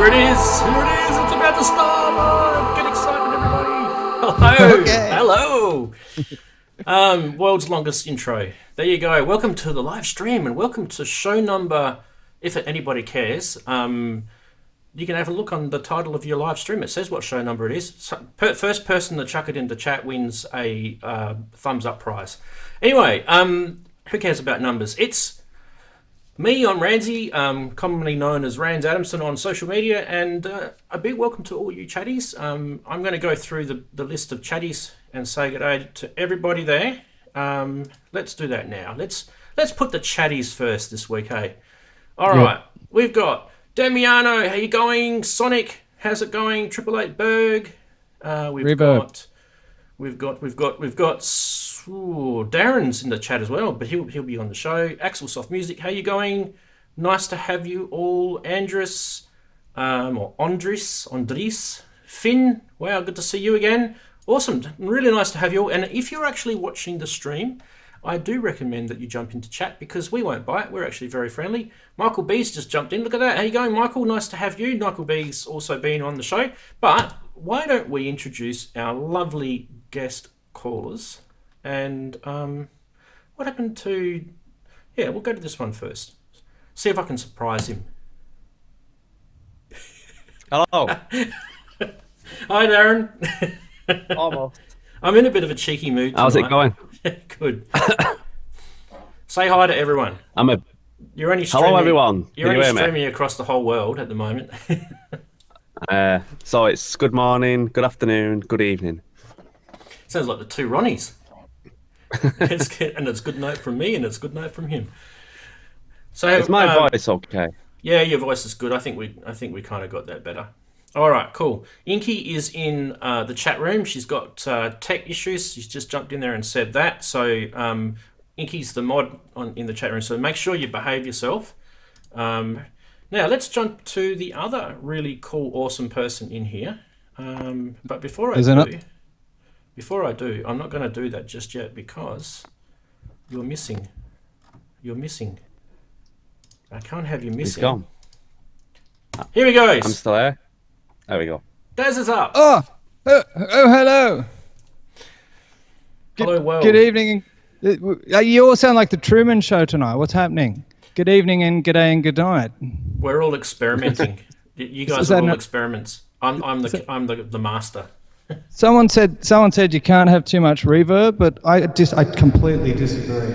it is. Here it is. It's about to start. Oh, get excited, everybody. Hello. Okay. Hello. World's longest intro. There you go. Welcome to the live stream and welcome to show number, if anybody cares. You can have a look on the title of your live stream. It says what show number it is. So, first person to chuck it into chat wins a thumbs up prize. Anyway, who cares about numbers? It's me, I'm Ramsey, commonly known as Rans Adamson on social media, and a big welcome to all you chatties. I'm going to go through the list of chatties and say good day to everybody there. Let's do that now. Let's put the chatties first this week, hey? All right, we've got Damiano, how you going? Sonic, how's it going? 888 Berg. We've got Darren's in the chat as well, but he'll be on the show. Axel Soft Music, how you going? Nice to have you all. Andres, or Andres, Finn, wow, good to see you again. Awesome, really nice to have you all. And if you're actually watching the stream, I do recommend that you jump into chat because we won't bite. We're actually very friendly. Michael B's just jumped in. Look at that. How you going, Michael? Nice to have you. Michael B's also been on the show. But why don't we introduce our lovely guest callers? And what happened to... Yeah, we'll go to this one first. See if I can surprise him. Hello. Hi, Darren. Almost. I'm in a bit of a cheeky mood tonight. How's it going? Good. Say hi to everyone. You're only streaming, Hello, everyone. You're only streaming across the whole world at the moment. So it's good morning, good afternoon, good evening. Sounds like the two Ronnies. And it's good night from me, and it's good night from him. So is my voice okay? Yeah, your voice is good. I think we kind of got that better. All right, cool. Inky is in the chat room. She's got tech issues. She's just jumped in there and said that. So Inky's the mod in the chat room. So make sure you behave yourself. Now let's jump to the other really cool, awesome person in here. But before I do, I'm not going to do that just yet because you're missing. You're missing. I can't have you missing. He's gone. Here he goes. I'm still here. There we go. Daz is up. Oh, hello. Hello, world. Good evening. You all sound like the Truman Show tonight. What's happening? Good evening and good day and good night. We're all experimenting. You guys are all experiments. I'm the master. Someone said you can't have too much reverb, but I completely disagree.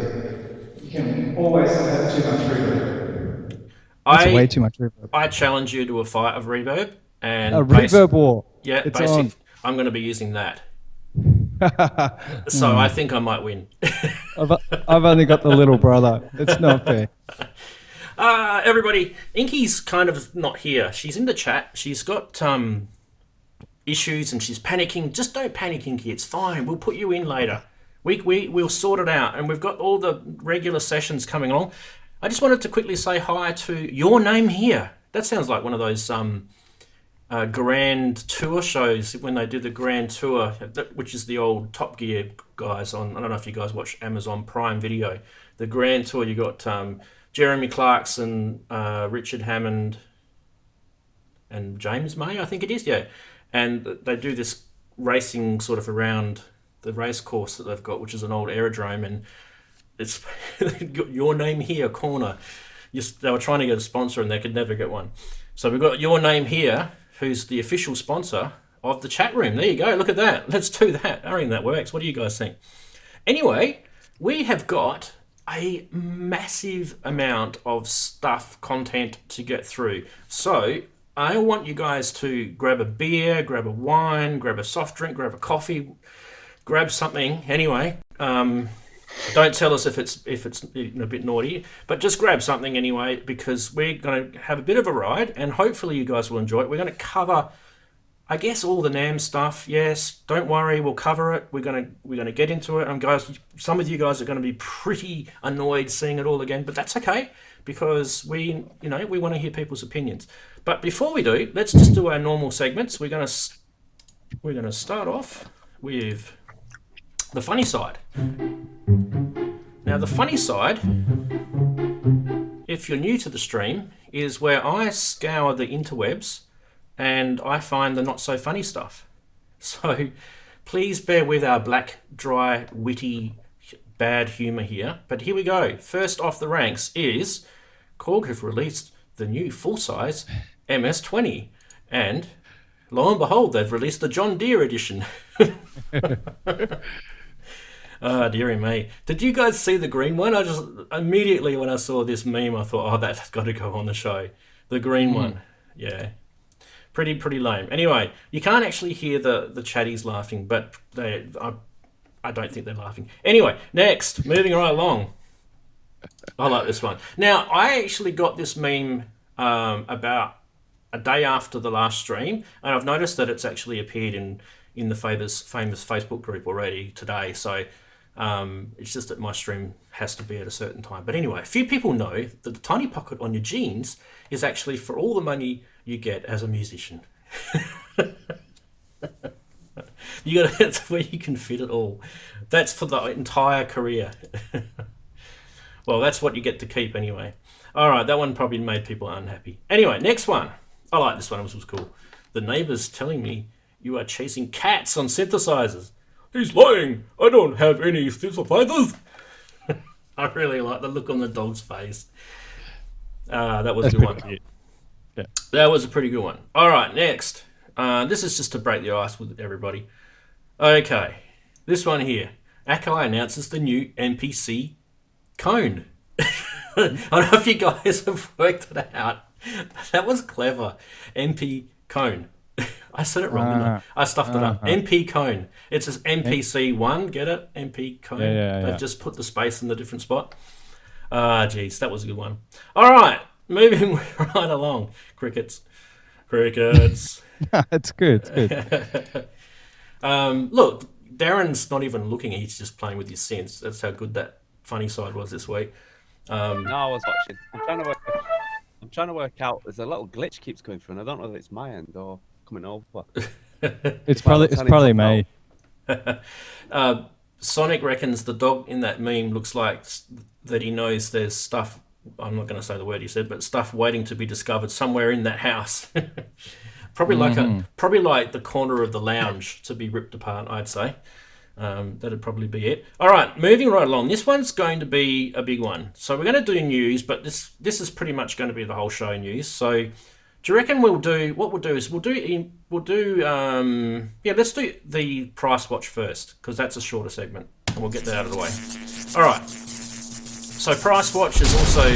You can always have too much reverb. That's way too much reverb. I challenge you to a fight of reverb. And a reverb war. Yeah, basically, I'm going to be using that. So I think I might win. I've only got the little brother. It's not fair. Everybody, Inky's kind of not here. She's in the chat. She's got issues and she's panicking. Just don't panic, Inky. It's fine. We'll put you in later. We'll sort it out. And we've got all the regular sessions coming along. I just wanted to quickly say hi to Your Name Here. That sounds like one of those grand tour shows when they do the grand tour, which is the old Top Gear guys on. I don't know if you guys watch Amazon Prime Video. The grand tour, you got Jeremy Clarkson, Richard Hammond, and James May, I think it is, yeah. And they do this racing sort of around the race course that they've got, which is an old aerodrome, and it's Your Name Here corner. They were trying to get a sponsor and they could never get one. So we've got Your Name Here, who's the official sponsor of the chat room. There you go. Look at that. Let's do that. I reckon that works. What do you guys think? Anyway, we have got a massive amount of stuff, content to get through. So I want you guys to grab a beer, grab a wine, grab a soft drink, grab a coffee, grab something. Anyway, don't tell us if it's a bit naughty, but just grab something anyway because we're going to have a bit of a ride and hopefully you guys will enjoy it. We're going to cover, I guess, all the NAMM stuff. Yes, don't worry, we'll cover it. We're going to get into it. And guys, some of you guys are going to be pretty annoyed seeing it all again, but that's okay because we want to hear people's opinions. But before we do, let's just do our normal segments. We're going to start off with the funny side. Now, the funny side, if you're new to the stream, is where I scour the interwebs and I find the not so funny stuff. So please bear with our black, dry, witty, bad humour here. But here we go. First off the ranks is Korg have released the new full-size MS-20, and lo and behold, they've released the John Deere edition. Ah, dearie me. Did you guys see the green one? I just immediately when I saw this meme, I thought, oh, that's got to go on the show. The green one. Yeah. Pretty lame. Anyway, you can't actually hear the chatties laughing, but I don't think they're laughing. Anyway, next, moving right along. I like this one. Now, I actually got this meme about a day after the last stream, and I've noticed that it's actually appeared in the famous Facebook group already today. So it's just that my stream has to be at a certain time. But anyway, a few people know that the tiny pocket on your jeans is actually for all the money you get as a musician. That's where you can fit it all. That's for the entire career. Well, that's what you get to keep anyway. All right, that one probably made people unhappy. Anyway, next one. I like this one. This was cool. The neighbor's telling me you are chasing cats on synthesizers. He's lying. I don't have any synthesizers. I really like the look on the dog's face. That was a good one. Cute. Yeah. That was a pretty good one. All right, next. This is just to break the ice with everybody. Okay, this one here. Akai announces the new MPC cone. I don't know if you guys have worked it out. That was clever. MP cone. I said it wrong, didn't I? I stuffed it up. MP cone. It's just MPC1, get it? MP cone. Yeah. They've just put the space in the different spot. Geez, that was a good one. All right, moving right along. Crickets. It's good. Look, Darren's not even looking. He's just playing with his synths. That's how good that funny side was this week. No, I was watching. I'm trying to work out. There's a little glitch keeps coming through, and I don't know if it's my end or coming over. It's probably me. Sonic reckons the dog in that meme looks like that he knows there's stuff. I'm not going to say the word he said, but stuff waiting to be discovered somewhere in that house. Probably like the corner of the lounge to be ripped apart, I'd say. That'd probably be it. All right, moving right along. This one's going to be a big one. So we're going to do news, but this is pretty much going to be the whole show news. So do you reckon let's do the price watch first, because that's a shorter segment, and we'll get that out of the way. All right. So price watch is also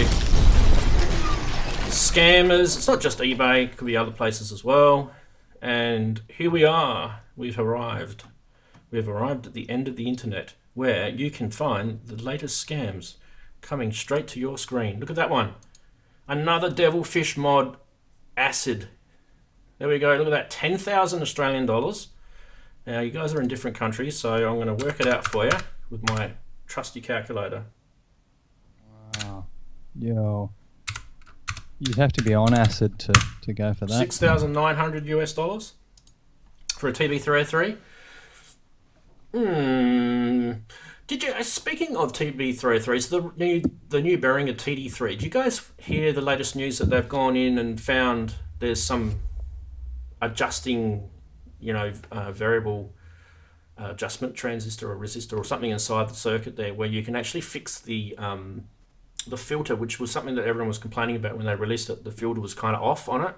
scammers. It's not just eBay, it could be other places as well. And here we are. We've arrived at the end of the internet, where you can find the latest scams coming straight to your screen. Look at that one. Another Devilfish mod, Acid. There we go. Look at that. 10,000 Australian dollars. Now, you guys are in different countries, so I'm going to work it out for you with my trusty calculator. Wow. Yo. You'd have to be on acid to go for that. $6,900 for a TB303. Did you? Speaking of TB303s, the new Behringer TD3. Did you guys hear the latest news that they've gone in and found there's some adjusting, variable adjustment transistor or resistor or something inside the circuit there, where you can actually fix the filter, which was something that everyone was complaining about when they released it. The filter was kind of off on it,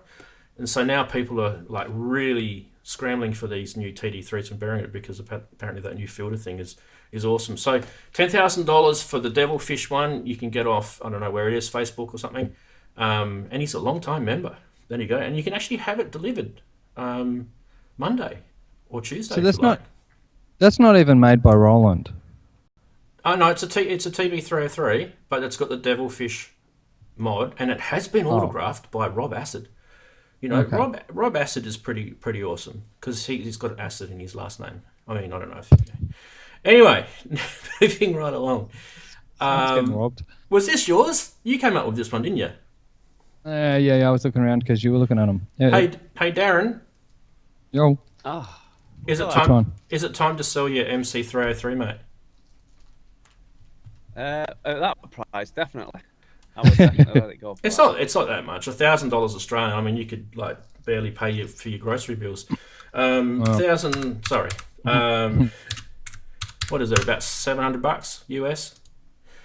and so now people are like really scrambling for these new TD3s from Behringer, because apparently that new filter thing is awesome. So $10,000 for the Devilfish one, you can get off, I don't know where it is, Facebook or something, and he's a long time member. There you go, and you can actually have it delivered Monday or Tuesday. So that's not even made by Roland. Oh no, it's a TB303, but it's got the Devilfish mod, and it has been autographed by Rob Acid. Okay. Rob Acid is pretty awesome, because he's got acid in his last name. I mean, I don't know if. Anyway, moving right along. Getting robbed. Was this yours? You came up with this one, didn't you? Yeah. I was looking around because you were looking at them. Yeah. Hey, Darren. Yo. Is it time to sell your MC303, mate? At that price, definitely. I would definitely let it go. It's not that much. $1,000 Australian. I mean, you could barely pay you for your grocery bills. Wow. Sorry. What is it? About $700 US.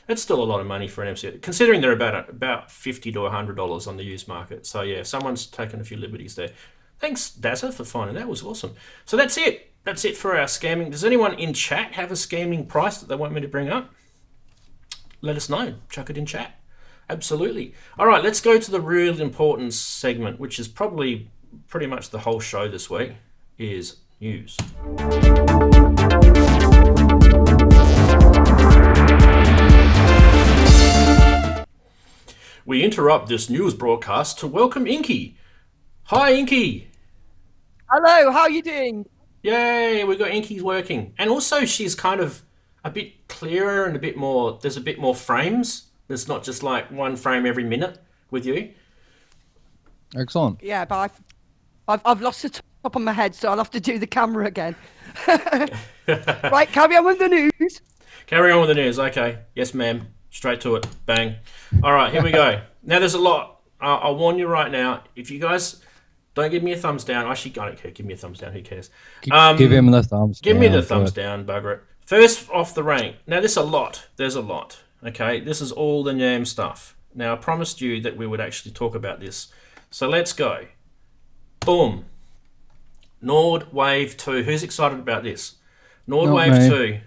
That's still a lot of money for an MC, considering they're about $50 to $100 on the used market. So yeah, someone's taken a few liberties there. Thanks, Dazza, for finding that. Was awesome. So that's it. That's it for our scamming. Does anyone in chat have a scamming price that they want me to bring up? Let us know. Chuck it in chat. Absolutely. All right, let's go to the real important segment, which is probably pretty much the whole show this week, is news. We interrupt this news broadcast to welcome Inky. Hi, Inky. Hello, how are you doing? Yay, we got Inky's working. And also she's kind of a bit clearer and a bit more, there's a bit more frames. There's not just like one frame every minute with you. Excellent. Yeah, but I've lost the top of my head, so I'll have to do the camera again. Right, carry on with the news. Carry on with the news, okay. Yes, ma'am. Straight to it. Bang. All right, here we go. Now, there's a lot. I'll warn you right now. If you guys don't give me a thumbs down. Actually, I don't care. Give me a thumbs down. Who cares? Give him the thumbs down. Give me the thumbs down, bugger it. First off the rank. Now, there's a lot. There's a lot. Okay? This is all the NAMM stuff. Now, I promised you that we would actually talk about this. So, let's go. Boom. Nord Wave 2. Who's excited about this? Nord Not Wave me. 2.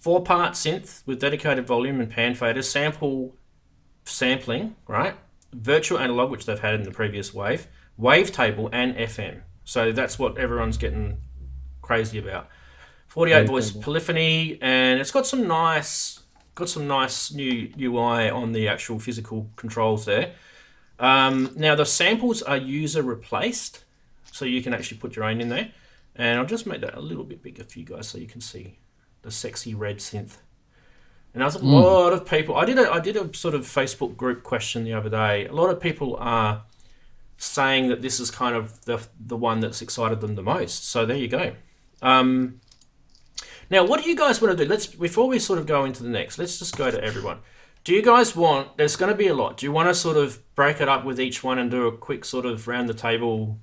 4-part synth with dedicated volume and pan faders, sampling, right? Virtual analog, which they've had in the previous wave, wavetable, and FM. So that's what everyone's getting crazy about. 48 voice polyphony, and it's got some nice new UI on the actual physical controls there. Now the samples are user replaced, so you can actually put your own in there. And I'll just make that a little bit bigger for you guys so you can see the sexy red synth. And there's a lot of people. I did a sort of Facebook group question the other day. A lot of people are saying that this is kind of the one that's excited them the most. So there you go. Now, what do you guys want to do? Before we sort of go into the next, let's just go to everyone. Do you guys want? There's going to be a lot. Do you want to sort of break it up with each one and do a quick sort of round the table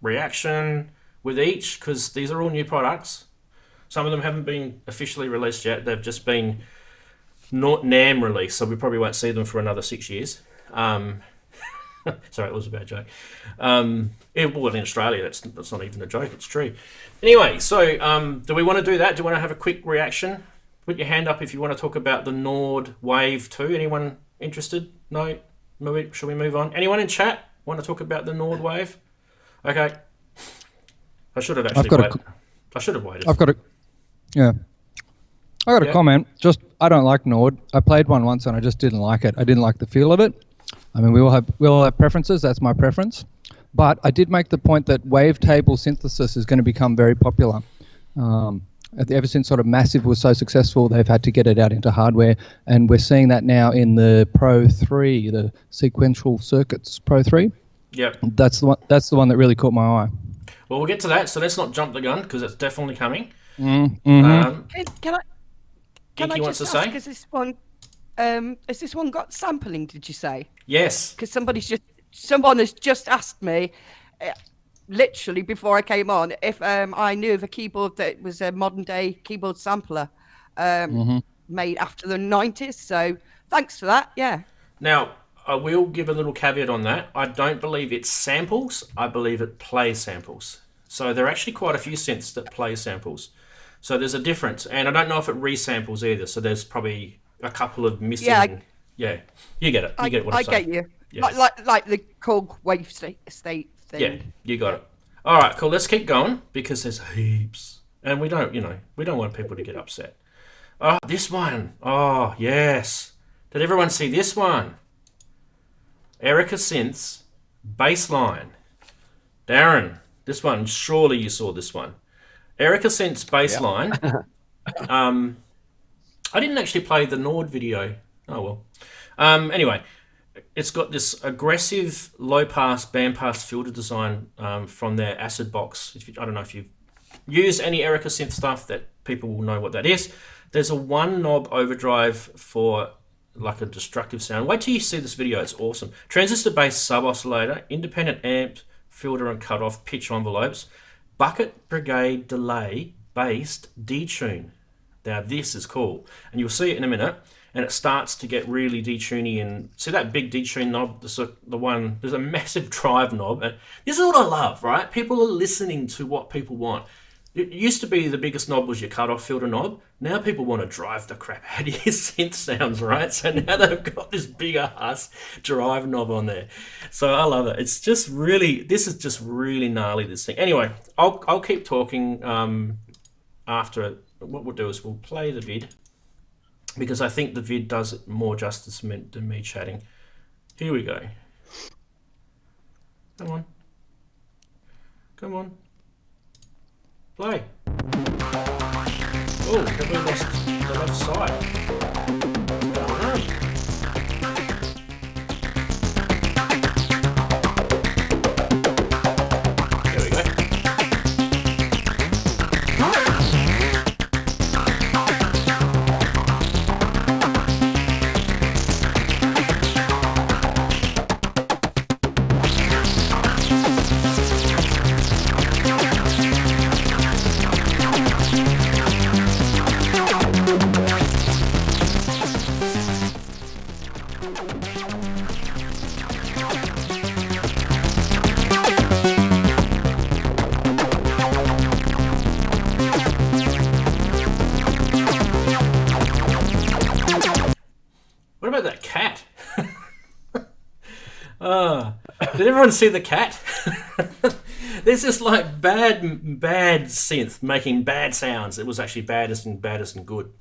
reaction with each? Because these are all new products. Some of them haven't been officially released yet. They've just been not NAMM released, so we probably won't see them for another 6 years. Sorry, it was a bad joke. In Australia, that's not even a joke. It's true. Anyway, so do we want to do that? Do you want to have a quick reaction? Put your hand up if you want to talk about the Nord Wave 2. Anyone interested? No? Should we move on? Anyone in chat want to talk about the Nord Wave? Okay. I should have actually waited. I should have waited. I got a comment. Just, I don't like Nord. I played one once and I just didn't like it. I didn't like the feel of it. I mean, we all have preferences. That's my preference. But I did make the point that wavetable synthesis is going to become very popular. Ever since sort of Massive was so successful, they've had to get it out into hardware, and we're seeing that now in the Pro 3, the Sequential Circuits Pro 3. Yep. That's the one that really caught my eye. Well, we'll get to that. So let's not jump the gun because it's definitely coming. Can I wants just to ask, say? has this one got sampling, did you say? Yes. Because someone has just asked me, literally before I came on, if I knew of a keyboard that was a modern day keyboard sampler made after the 90s. So thanks for that. Yeah. Now, I will give a little caveat on that. I don't believe it samples. I believe it plays samples. So there are actually quite a few synths that play samples. So there's a difference. And I don't know if it resamples either. So there's probably a couple of missing. Yeah, you get it. You get what I'm saying. I get you. Yeah. Like the Korg wave state thing. Yeah, you got it. All right, cool. Let's keep going because there's heaps. And we don't want people to get upset. Oh, this one. Oh, yes. Did everyone see this one? Erica Synths, Bassline. Darren, this one, surely you saw this one. Erica Synths Bassline. Yep. I didn't actually play the Nord video. Oh, well. Anyway, it's got this aggressive low-pass, bandpass filter design from their Acid Box. I don't know if you've used any Erica Synth stuff, that people will know what that is. There's a one-knob overdrive for like a destructive sound. Wait till you see this video. It's awesome. Transistor-based sub-oscillator, independent amp, filter and cutoff pitch envelopes, bucket brigade delay based detune. Now this is cool, and you'll see it in a minute. And it starts to get really detuny, and see that big detune knob, there's a massive drive knob. And this is what I love, right? People are listening to what people want. It used to be the biggest knob was your cutoff filter knob. Now people want to drive the crap out of your synth sounds, right? So now they've got this big ass drive knob on there. So I love it. This is just really gnarly, this thing. Anyway, I'll keep talking after. What we'll do is we'll play the vid, because I think the vid does it more justice than me chatting. Here we go. Come on. Come on. Play. Oh, have we lost the left side? What's going on? There we go. What about that cat? Did everyone see the cat? There's this like bad synth making bad sounds. It was actually baddest and good.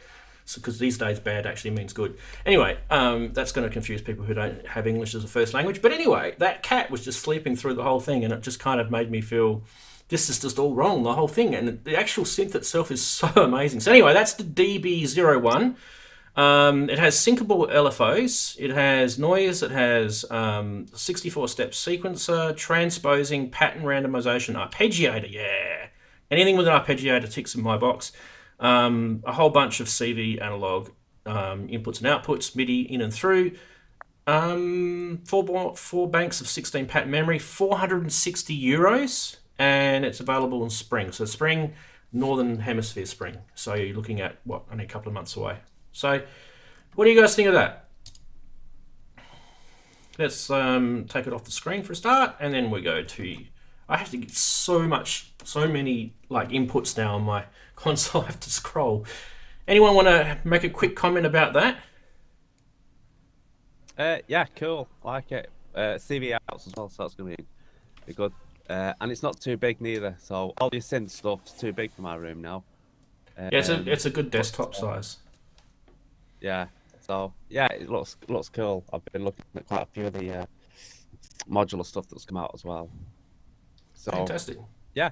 Because these days bad actually means good. Anyway, that's going to confuse people who don't have English as a first language. But anyway, that cat was just sleeping through the whole thing, and it just kind of made me feel this is just all wrong, the whole thing. And the actual synth itself is so amazing. So anyway, that's the DB01. It has syncable LFOs, it has noise, it has 64-step sequencer, transposing, pattern randomization, arpeggiator, yeah. Anything with an arpeggiator ticks in my box. A whole bunch of CV analog inputs and outputs, MIDI in and through. Four banks of 16 pattern memory, 460 euros, and it's available in spring. So spring, Northern Hemisphere spring. So you're looking at, only a couple of months away. So what do you guys think of that? Let's take it off the screen for a start, and then we go to, I have to get so many like inputs now on my console. I have to scroll. Anyone want to make a quick comment about that? Yeah, cool. Like it. CV outs as well, so that's going to be good. And it's not too big neither, so all your synth stuff's too big for my room now. Yeah, it's a good desktop size. Yeah, so yeah, it looks cool. I've been looking at quite a few of the modular stuff that's come out as well. So fantastic. Yeah.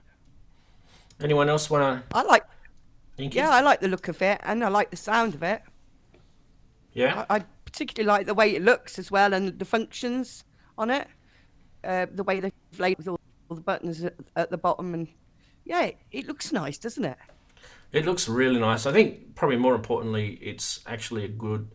Anyone else want to? I like the look of it, and I like the sound of it. Yeah. I particularly like the way it looks as well, and the functions on it. The way they've laid with all the buttons at the bottom, and yeah, it looks nice, doesn't it? It looks really nice. I think probably more importantly, it's actually a good,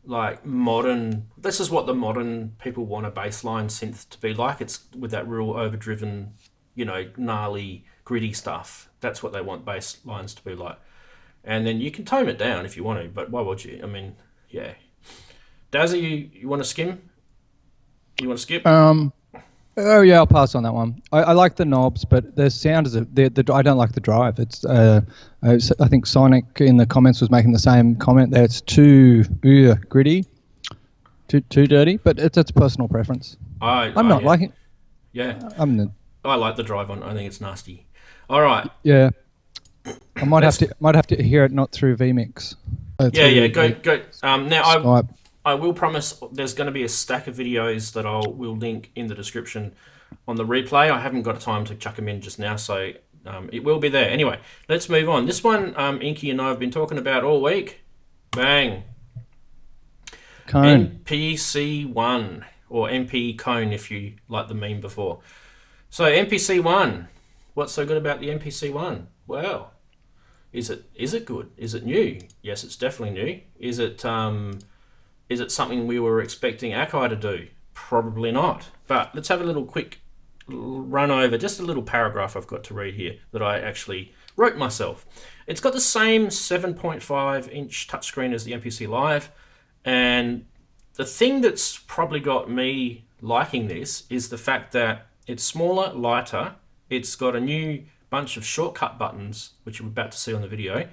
like modern. This is what the modern people want a bassline synth to be like. It's with that real overdriven, gnarly, gritty stuff. That's what they want bass lines to be like. And then you can tone it down if you want to, but why would you? I mean, yeah. Dazzy, you want to skim? You want to skip? Oh yeah, I'll pass on that one. I like the knobs, but the sound is I don't like the drive. It's I think Sonic in the comments was making the same comment that it's too gritty, too dirty. But it's personal preference. I'm not liking. Yeah. I like the drive on. I think it's nasty. All right. Yeah. I might have to hear it not through vMix. Yeah. Go. Now Skype. I will promise there's going to be a stack of videos that we'll link in the description on the replay. I haven't got time to chuck them in just now, so it will be there. Anyway, let's move on. This one, Inky and I have been talking about all week. Bang. Cone. MPC1, or MP Cone if you like the meme before. So MPC1, what's so good about the MPC1? Well, is it good? Is it new? Yes, it's definitely new. Is it something we were expecting Akai to do? Probably not. But let's have a little quick run over just a little paragraph I've got to read here that I actually wrote myself. It's got the same 7.5-inch touchscreen as the MPC Live, and the thing that's probably got me liking this is the fact that it's smaller, lighter. It's got a new bunch of shortcut buttons, which you're about to see on the video,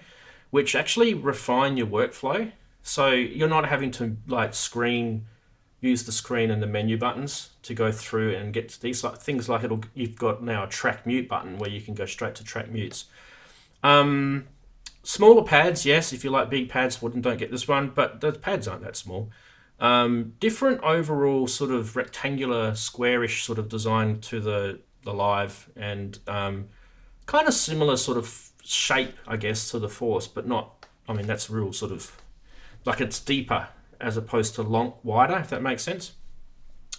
which actually refine your workflow. So you're not having to like use the screen and the menu buttons to go through and get to these things like you've got now a track mute button where you can go straight to track mutes. Smaller pads, yes, if you like big pads, well, then don't get this one, but the pads aren't that small. Different overall sort of rectangular, squarish sort of design to the Live, and kind of similar sort of shape, I guess, to the Force, but not, I mean, that's real sort of, like it's deeper as opposed to wider, if that makes sense.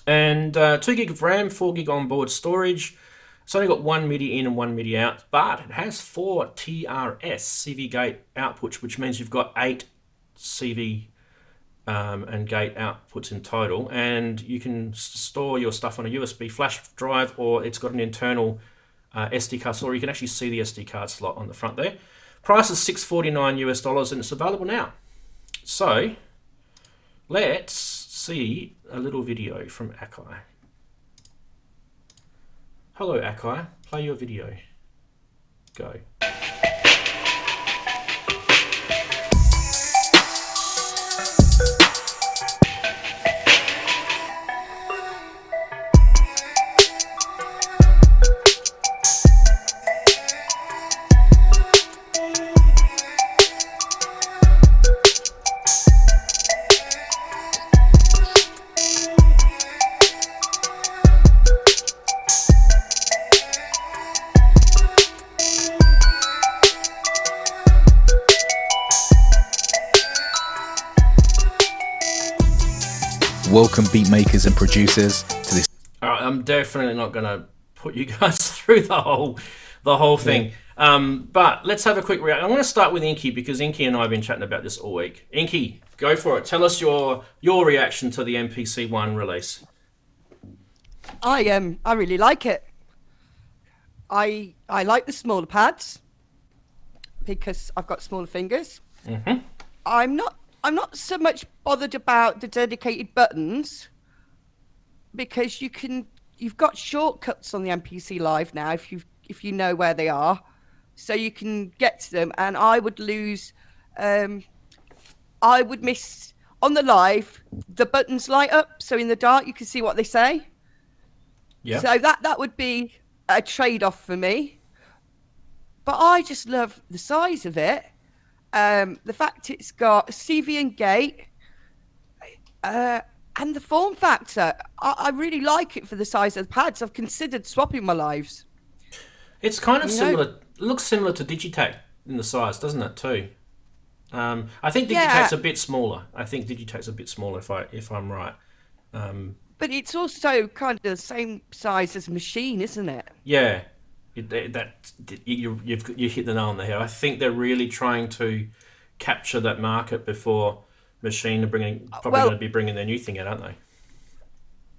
And 2 gig of RAM, 4 gig onboard storage. It's only got 1 MIDI in and 1 MIDI out, but it has 4 TRS CV gate outputs, which means you've got 8 CV and gate outputs in total, and you can store your stuff on a USB flash drive, or it's got an internal SD card slot, or you can actually see the SD card slot on the front there. Price is $649 and it's available now. So let's see a little video from Akai. Hello Akai, play your video. Go. Welcome beat makers and producers to this. All right, I'm definitely not going to put you guys through the whole thing. Yeah. But let's have a quick reaction. I'm going to start with Inky because Inky and I have been chatting about this all week. Inky, go for it. Tell us your reaction to the MPC-1 release. I really like it. I like the smaller pads because I've got smaller fingers. Mm-hmm. I'm not so much bothered about the dedicated buttons because you've got shortcuts on the MPC Live now if you know where they are, so you can get to them. And I would miss on the Live the buttons light up, so in the dark you can see what they say. Yeah. So that would be a trade-off for me. But I just love the size of it. The fact it's got CV and gate, and the form factor. I really like it for the size of the pads. I've considered swapping my Lives. It's kind of similar. It looks similar to Digitake in the size, doesn't it? Too. I think Digitake's a bit smaller. If I'm right. But it's also kind of the same size as a machine, isn't it? Yeah. You hit the nail on the head. I think they're really trying to capture that market before Machine are going to be bringing their new thing out, aren't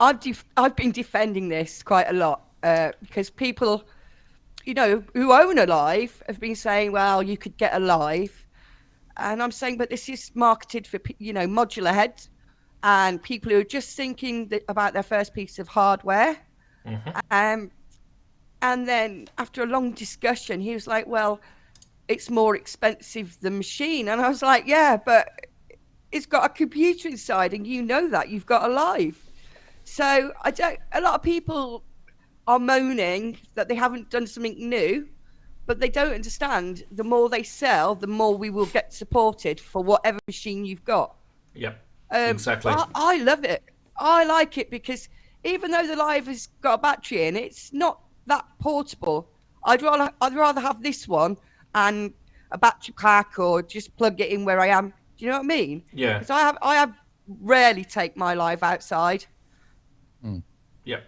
they? I've been defending this quite a lot because people, who own a Live have been saying, well, you could get a Live, and I'm saying, but this is marketed for modular heads and people who are just thinking about their first piece of hardware. Mm-hmm. And then after a long discussion, he was like, well, it's more expensive than Machine. And I was like, yeah, but it's got a computer inside and that you've got a Live. So a lot of people are moaning that they haven't done something new, but they don't understand the more they sell, the more we will get supported for whatever machine you've got. Yep, exactly. I love it. I like it because even though the Live has got a battery in, it's not that portable. I'd rather have this one and a battery pack, or just plug it in where I am. Do you know what I mean? Yeah. Because I have rarely take my Live outside. Mm. Yeah.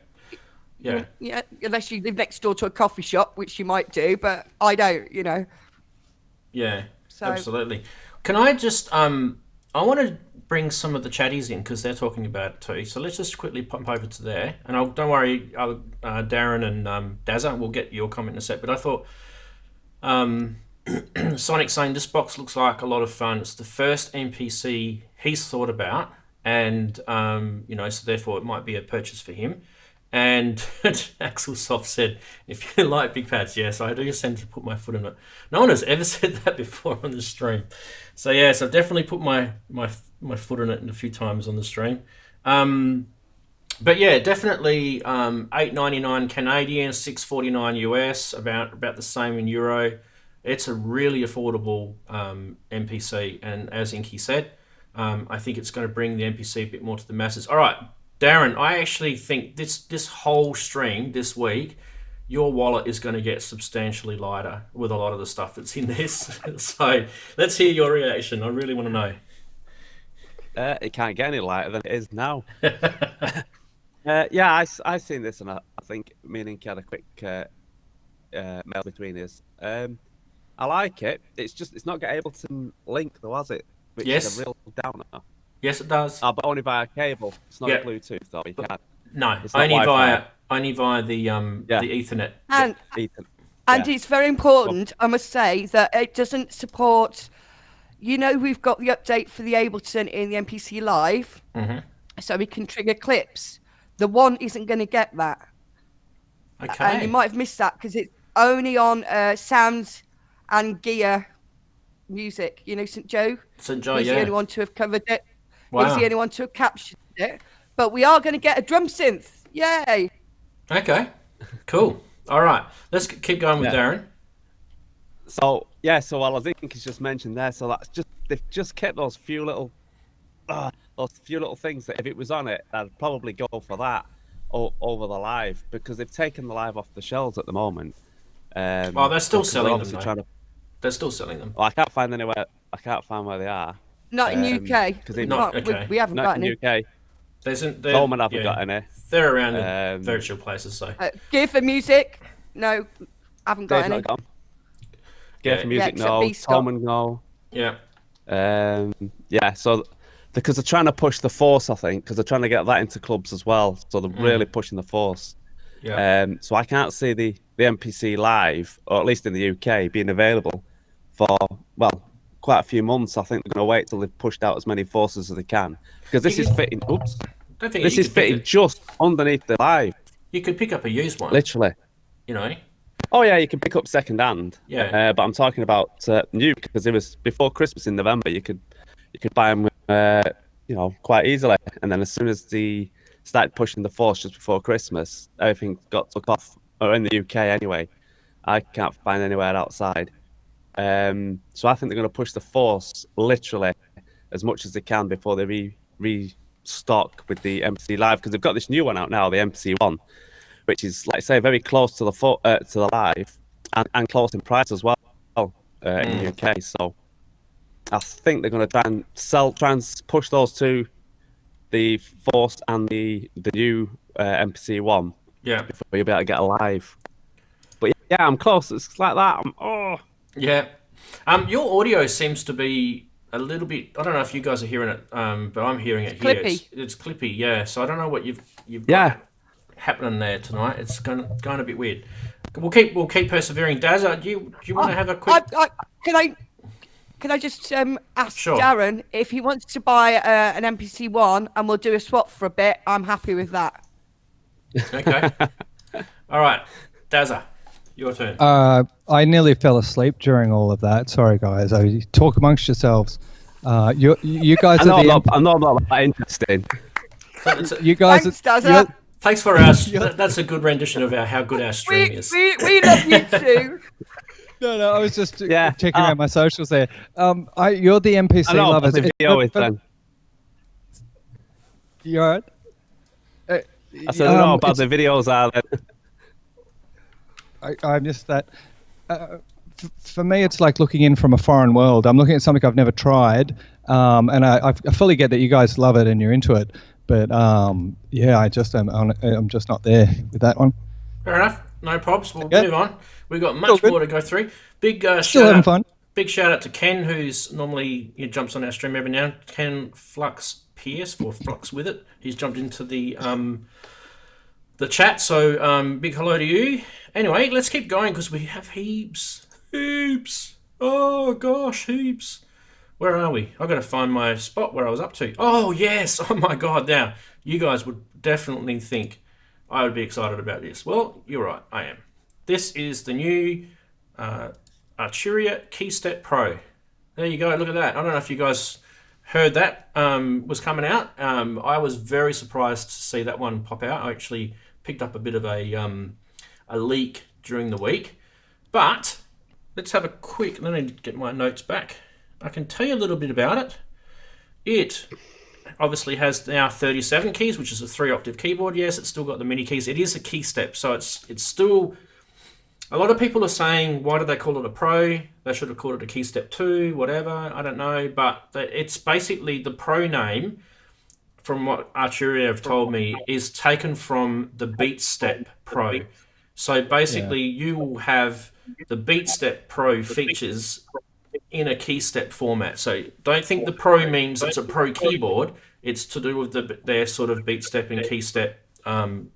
Yeah. Yeah. Unless you live next door to a coffee shop, which you might do, but I don't. Yeah. So, absolutely. Can I just I want to bring some of the chatties in because they're talking about it too. So let's just quickly pump over to there. And don't worry, Darren and Dazza, we'll get your comment in a sec. But I thought Sonic's saying this box looks like a lot of fun. It's the first MPC he's thought about, and so therefore it might be a purchase for him. And Axel Soft said, if you like big pads, yes, I do tend to put my foot in it. No one has ever said that before on the stream. So yes, I've definitely put my foot in it a few times on the stream. But yeah, definitely $8.99 Canadian, $6.49 US, about the same in Euro. It's a really affordable MPC, and as Inky said, I think it's going to bring the MPC a bit more to the masses. All right, Darren, I actually think this whole stream this week, your wallet is going to get substantially lighter with a lot of the stuff that's in this. So let's hear your reaction. I really want to know. It can't get any lighter than it is now. Yeah, I seen this, and I think me and Inky had a quick mail between us. I like it. It's not got Ableton link though, has it? Which is a real downer. Yes, it does. But only via cable. It's not Bluetooth though. You can't. No, only via the Ethernet. And it's very important, I must say, that it doesn't support. We've got the update for the Ableton in the MPC Live, so we can trigger clips. The one isn't going to get that. Okay. And you might have missed that because it's only on Sounds and Gear Music. St. Joe? St. Joe, He's the only one to have covered it. Wow. He's the only one to have captured it. But we are going to get a drum synth. Yay! Okay, cool. All right, let's keep going with Darren. So while I think he's just mentioned there, so they've just kept those few little things that if it was on it, I'd probably go for that over the Live, because they've taken the Live off the shelves at the moment. They're still selling them. They're still selling them. Well, I can't find anywhere. I can't find where they are. Not in UK. We haven't got any. UK. Coleman haven't got any. They're around in virtual places, so. Gear for Music, no, haven't got any. Gear for Music, no. Coleman, no. Yeah. So because they're trying to push the Force, I think, because they're trying to get that into clubs as well. So they're really pushing the Force. Yeah. So I can't see the MPC Live, or at least in the UK, being available for, quite a few months. I think they're going to wait till they've pushed out as many Forces as they can, because this is fitting. This is fitting just underneath the Live. You could pick up a used one. Literally. Oh yeah, you can pick up second hand. Yeah. But I'm talking about new, because it was before Christmas in November. You could buy them, quite easily. And then as soon as they started pushing the Force just before Christmas, everything got took off. Or in the UK anyway. I can't find anywhere outside. So I think they're going to push the Force literally as much as they can before they restock with the MPC Live, because they've got this new one out now, the MPC One, which is, like I say, very close to the Live and close in price as well in the UK. So I think they're going to try and push those two, the Force and the new MPC One. Yeah. Before you'll be able to get a Live. But yeah, I'm close. It's like that. Yeah. Your audio seems to be a little bit. I don't know if you guys are hearing it, but I'm hearing it here. It's clippy. Yeah. So I don't know what you've got happening there tonight. It's going a bit weird. We'll keep persevering. Dazza, do you want to have a quick? Can I just ask Sure. Darren if he wants to buy an MPC One and we'll do a swap for a bit? I'm happy with that. Okay. All right, Dazza, your turn. I nearly fell asleep during all of that. Sorry, guys. Talk amongst yourselves. You guys I'm not that interested. You guys. Thanks, Dazza. Thanks for us. That's a good rendition of how good our stream is. We love you too. No, I was just checking out my socials there. You're the MPC lovers. You alright? I said, I don't know about the videos are there. I missed that. For me, it's like looking in from a foreign world. I'm looking at something I've never tried, and I fully get that you guys love it and you're into it. But I'm just not there with that one. Fair enough. No props. We'll move on. We've got much more to go through. Big Still having fun. big shout out to Ken, who's normally he jumps on our stream every now and then. Ken Flux PS or Flux with it. He's jumped into the chat. So big hello to you. Anyway, let's keep going because we have heaps. Oh gosh, heaps. Where are we? I've got to find my spot where I was up to. Oh yes. Oh my God. Now you guys would definitely think I would be excited about this. Well, you're right. I am. This is the new Arturia KeyStep Pro. There you go. Look at that. I don't know if you guys heard that was coming out. I was very surprised to see that one pop out. I actually picked up a bit of a leak during the week. But let's have a quick, let me get my notes back. I can tell you a little bit about it. It obviously has now 37 keys, which is a 3-octave keyboard. Yes, it's still got the MIDI keys. It is a KeyStep, so it's still... A lot of people are saying, why do they call it a Pro? They should have called it a KeyStep 2, whatever, I don't know. But it's basically the Pro name, from what Arturia have told me, is taken from the BeatStep Pro. So basically you will have the BeatStep Pro features in a KeyStep format. So don't think the Pro means it's a Pro keyboard. It's to do with their sort of BeatStep and KeyStep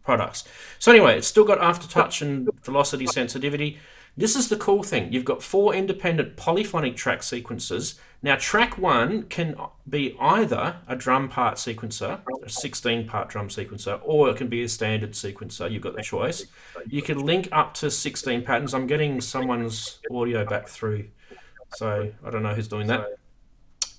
products. So anyway, it's still got aftertouch and velocity sensitivity. This is the cool thing. You've got 4 independent polyphonic track sequencers. Now track 1 can be either a drum part sequencer, a 16-part drum sequencer, or it can be a standard sequencer. You've got the choice. You can link up to 16 patterns. I'm getting someone's audio back through, so I don't know who's doing that.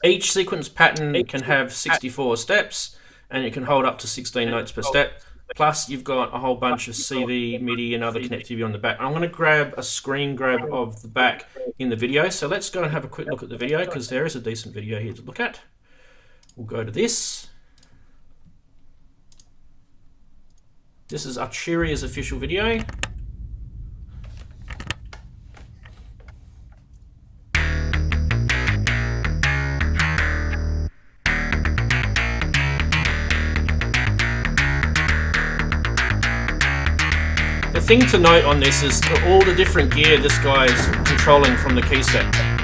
Each sequence pattern can have 64 steps, and you can hold up to 16 notes per step. Plus, you've got a whole bunch of CV, MIDI, and other connectivity on the back. I'm going to grab a screen grab of the back in the video. So let's go and have a quick look at the video, because there is a decent video here to look at. We'll go to this. This is Arturia's official video. The thing to note on this is all the different gear this guy is controlling from the KeyStep.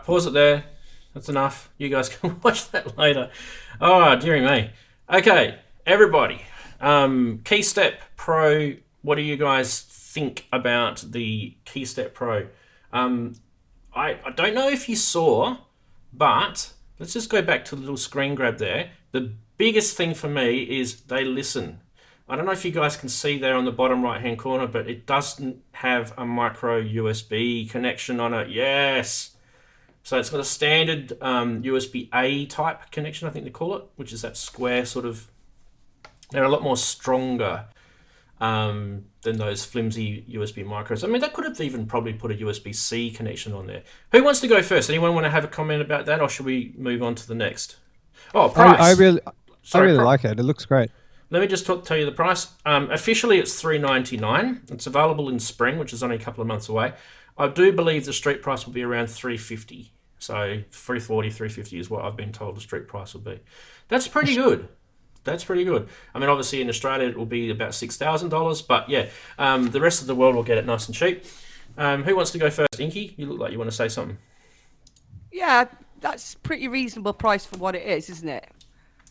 Pause it there. That's enough. You guys can watch that later. Oh, dearie me. Okay, everybody. KeyStep Pro. What do you guys think about the KeyStep Pro? I don't know if you saw, but let's just go back to the little screen grab there. The biggest thing for me is they listen. I don't know if you guys can see there on the bottom right hand corner, but it doesn't have a micro USB connection on it. Yes. So it's got a standard USB-A type connection, I think they call it, which is that square sort of. They're a lot more stronger than those flimsy USB micros. I mean, they could have even probably put a USB-C connection on there. Who wants to go first? Anyone want to have a comment about that, or should we move on to the next? Oh, price. I really like it. It looks great. Let me just tell you the price. Officially, it's $399. It's available in spring, which is only a couple of months away. I do believe the street price will be around $350. So $340, $350 is what I've been told the street price will be. That's pretty good. That's pretty good. I mean, obviously in Australia it will be about $6,000, but yeah, the rest of the world will get it nice and cheap. Who wants to go first? Inky, you look like you want to say something. Yeah, that's pretty reasonable price for what it is, isn't it?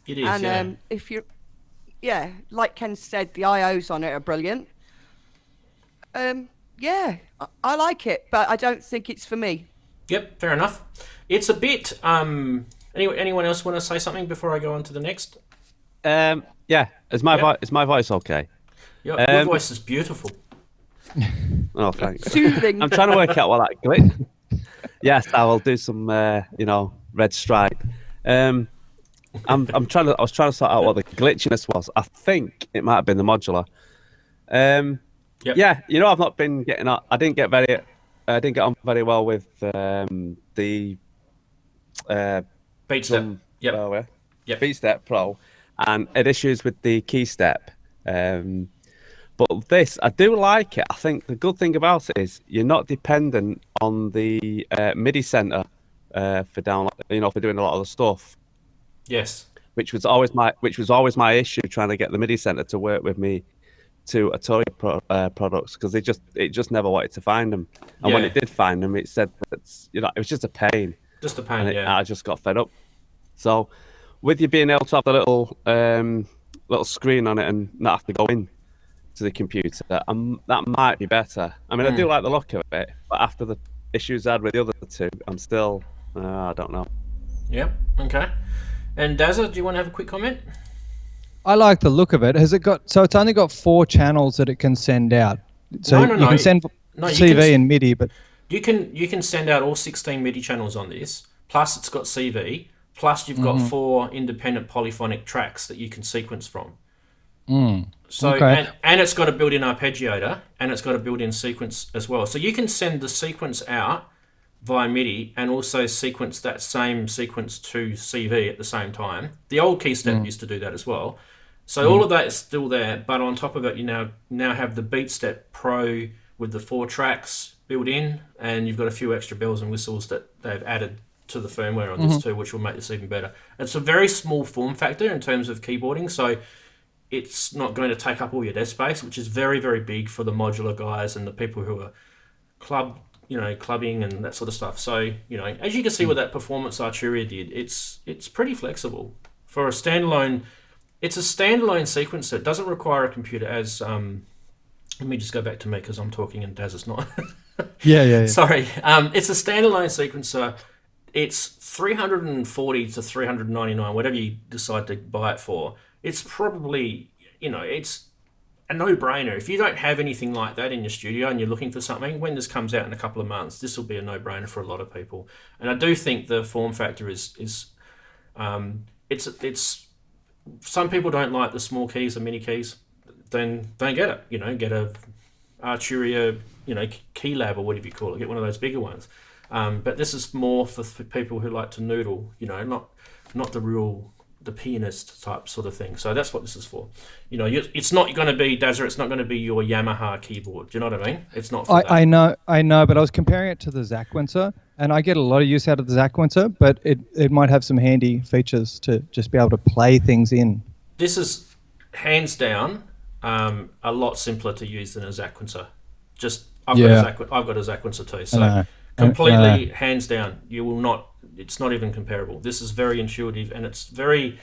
It is, and if you're, yeah, like Ken said, the IOs on it are brilliant. Yeah, I like it, but I don't think it's for me. Yep, fair enough. It's a bit. Anyone else want to say something before I go on to the next? Yeah. Is my voice okay? Your voice is beautiful. Oh, thanks. Soothing. I'm trying to work out what that glitch. Yes, I will do some, red stripe. I was trying to sort out what the glitchiness was. I think it might have been the modular. Yep. Yeah, I've not been getting on. I didn't get on very well with the Beat step. Yep. Yep. Beat Step Pro, and had issues with the key step. But this, I do like it. I think the good thing about it is you're not dependent on the MIDI center for download, for doing a lot of the stuff. Yes. Which was always my issue, trying to get the MIDI center to work with me to Akai products, because it just never wanted to find them. And when it did find them, it said that it was just a pain. Just a pain, and I just got fed up. So with you being able to have the little screen on it and not have to go in to the computer, that might be better. I mean, I do like the look of it, but after the issues I had with the other two, I'm still, I don't know. Yep. Okay. And Dazza, do you want to have a quick comment? I like the look of it. So it's only got 4 channels that it can send out. So No. you can send CV and MIDI, but you can send out all 16 MIDI channels on this. Plus, it's got CV. Plus, you've got 4 independent polyphonic tracks that you can sequence from. So okay. and it's got a built-in arpeggiator, and it's got a built-in sequence as well. So you can send the sequence out via MIDI and also sequence that same sequence to CV at the same time. The old keystep used to do that as well. So all of that is still there, but on top of it, you now have the BeatStep Pro with the 4 tracks built in, and you've got a few extra bells and whistles that they've added to the firmware on this too, which will make this even better. It's a very small form factor in terms of keyboarding, so it's not going to take up all your desk space, which is very, very big for the modular guys and the people who are clubbing and that sort of stuff. So, as you can see what that Performance Arturia did, it's pretty flexible. For a standalone, it's a standalone sequencer. It doesn't require a computer as, let me just go back to me because I'm talking and Daz is not. Yeah. Sorry. It's a standalone sequencer. It's $340 to $399, whatever you decide to buy it for. It's probably, it's a no-brainer. If you don't have anything like that in your studio and you're looking for something, when this comes out in a couple of months, this will be a no-brainer for a lot of people. And I do think the form factor is some people don't like the small keys, the mini keys. Then don't get it. Get a Arturia, key lab or whatever you call it. Get one of those bigger ones. But this is more for people who like to noodle. Not the pianist type sort of thing. So that's what this is for. It's not going to be Dazza. It's not going to be your Yamaha keyboard. Do you know what I mean? It's not for that. I know, but I was comparing it to the Zaquencer, and I get a lot of use out of the Zaquencer, but it might have some handy features to just be able to play things in. This is hands down a lot simpler to use than a Zaquencer. I've got a Zaquencer too. So completely hands down, you will not. It's not even comparable. This is very intuitive, and it's very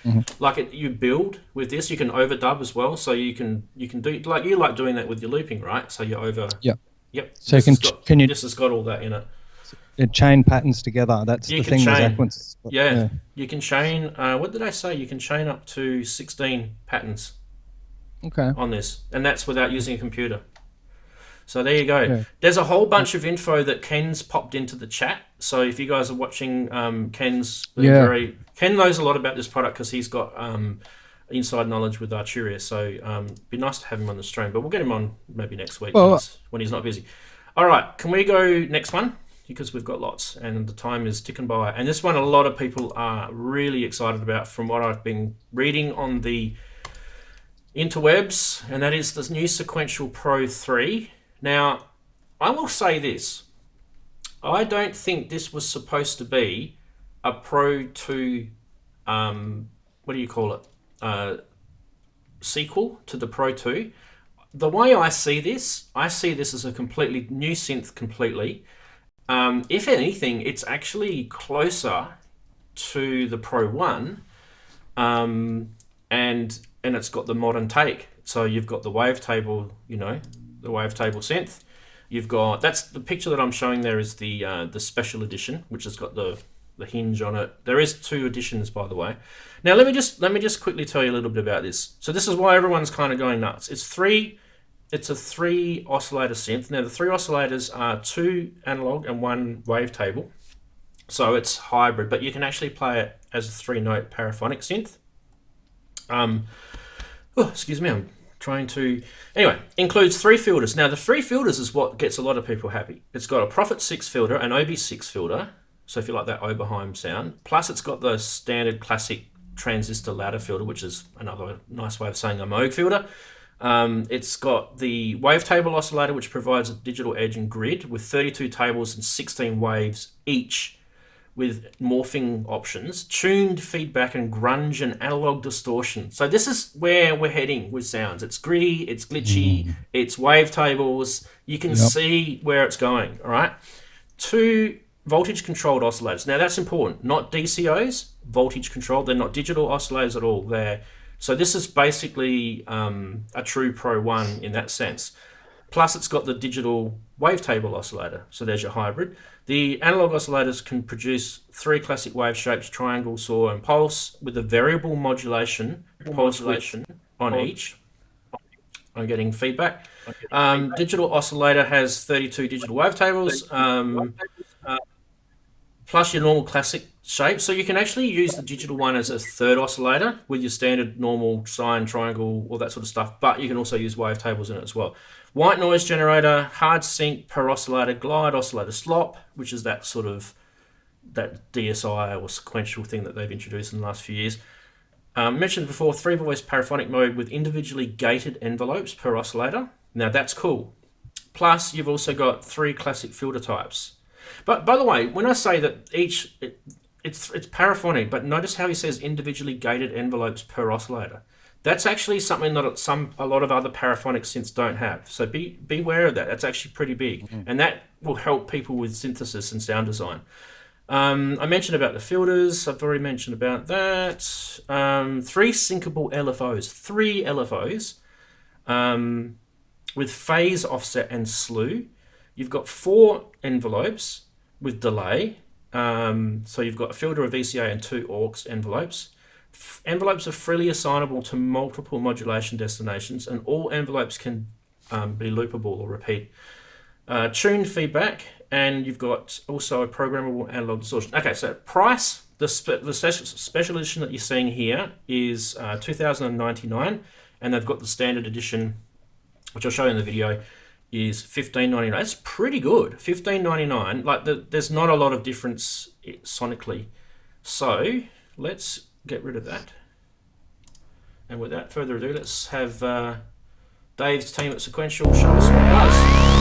you build with this. You can overdub as well, so you can do you like doing that with your looping, right? So you over. Yep. So this has got all that in it. It chain patterns together. That's the thing. Yeah, you can chain. What did I say? You can chain up to 16 patterns. Okay. On this, and that's without using a computer. So there you go. Yeah. There's a whole bunch of info that Ken's popped into the chat. So if you guys are watching, Ken knows a lot about this product because he's got inside knowledge with Arturia. So be nice to have him on the stream, but we'll get him on maybe next week when he's not busy. All right, can we go next one? Because we've got lots and the time is ticking by. And this one, a lot of people are really excited about from what I've been reading on the interwebs, and that is the new Sequential Pro 3. Now, I will say this. I don't think this was supposed to be a Pro 2, sequel to the Pro 2. The way I see this as a completely new synth completely. If anything, it's actually closer to the Pro 1, and it's got the modern take. So you've got the wavetable, the wavetable synth. You've got, that's the picture that I'm showing there is the special edition, which has got the hinge on it. There is 2 editions, by the way. Now let me just quickly tell you a little bit about this. So this is why everyone's kind of going nuts. It's it's a 3 oscillator synth. Now the 3 oscillators are 2 analog and 1 wavetable, so it's hybrid. But you can actually play it as a 3-note paraphonic synth. Excuse me, I'm trying to. Anyway, includes 3 filters. Now the 3 filters is what gets a lot of people happy. It's got a Prophet 6 filter, an OB6 filter. So if you like that Oberheim sound, plus it's got the standard classic transistor ladder filter, which is another nice way of saying a Moog filter. It's got the wavetable oscillator, which provides a digital edge and grid with 32 tables and 16 waves each, with morphing options, tuned feedback, and grunge and analog distortion. So this is where we're heading with sounds. It's gritty, it's glitchy, it's wavetables. You can see where it's going, all right? 2 voltage-controlled oscillators. Now that's important. Not DCOs, voltage-controlled. They're not digital oscillators at all. So this is basically a true Pro 1 in that sense. Plus it's got the digital wavetable oscillator. So there's your hybrid. The analog oscillators can produce 3 classic wave shapes, triangle, saw, and pulse, with a variable modulation on each. I'm getting feedback. Digital oscillator has 32 digital wavetables, plus your normal classic shape. So you can actually use the digital one as a 3rd oscillator with your standard normal sine, triangle, all that sort of stuff. But you can also use wavetables in it as well. White noise generator, hard sync per oscillator, glide oscillator slop, which is that sort of that DSI or sequential thing that they've introduced in the last few years. Mentioned before, 3-voice paraphonic mode with individually gated envelopes per oscillator. Now that's cool. Plus you've also got 3 classic filter types. But by the way, when I say that it's paraphonic, but notice how he says individually gated envelopes per oscillator. That's actually something that a lot of other paraphonic synths don't have. So beware of that. That's actually pretty big, and that will help people with synthesis and sound design. I mentioned about the filters. I've already mentioned about that. 3 syncable LFOs. 3 LFOs with phase offset and slew. You've got 4 envelopes with delay. So you've got a filter, a VCA, and 2 aux envelopes. Envelopes are freely assignable to multiple modulation destinations, and all envelopes can be loopable or repeat. Tuned feedback, and you've got also a programmable analog distortion. Okay, so price, the special edition that you're seeing here is $2,099, and they've got the standard edition, which I'll show you in the video, is $1,599. That's pretty good. $1,599. Like there's not a lot of difference sonically. So let's get rid of that. And without further ado, let's have Dave's team at Sequential show us what it does.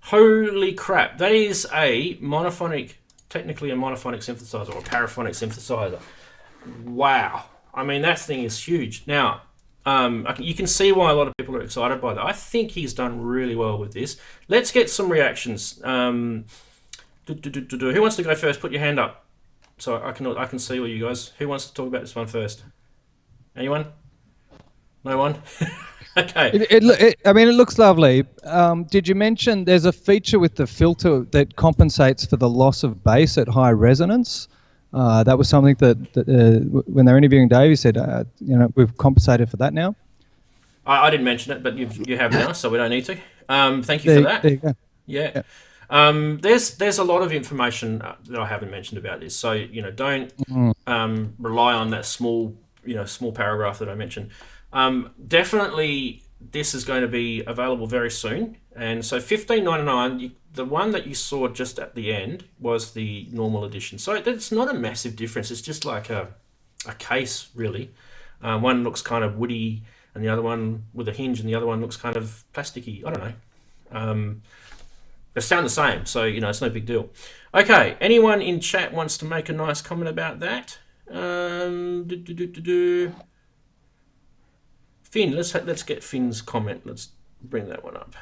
Holy crap, that is a monophonic, technically a monophonic synthesizer or a paraphonic synthesizer. Wow. I mean, that thing is huge. Now, you can see why a lot of people are excited by that. I think he's done really well with this. Let's get some reactions. Who wants to go first? Put your hand up so I can see all you guys. Who wants to talk about this one first? Anyone? No one? Okay. I mean, it looks lovely. Did you mention there's a feature with the filter that compensates for the loss of bass at high resonance? That was something that when they were interviewing Dave, he said, we've compensated for that now. I didn't mention it, but you have now, so we don't need to. Thank you for that. There you go. Yeah. There's a lot of information that I haven't mentioned about this, so don't rely on that small paragraph that I mentioned. Definitely, this is going to be available very soon, and so $15.99. The one that you saw just at the end was the normal edition, so it's not a massive difference. It's just like a case, really. One looks kind of woody, and the other one with a hinge, and the other one looks kind of plasticky. I don't know. They sound the same, so it's no big deal. Okay, anyone in chat wants to make a nice comment about that? Finn, let's get Finn's comment. Let's bring that one up.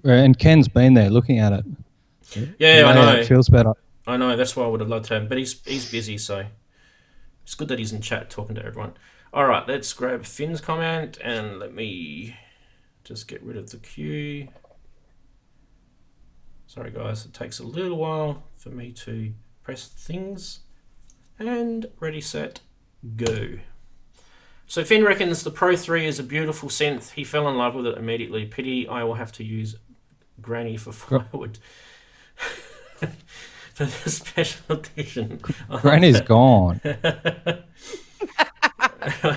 And Ken's been there looking at it. Yeah, I know. It feels better. I know. That's why I would have loved to have him, but he's busy, so it's good that he's in chat talking to everyone. All right, let's grab Finn's comment and let me just get rid of the queue. Sorry, guys. It takes a little while for me to press things. And ready, set, go. So Finn reckons the Pro 3 is a beautiful synth. He fell in love with it immediately. Pity I will have to use Granny for firewood for the special edition. Granny's gone. I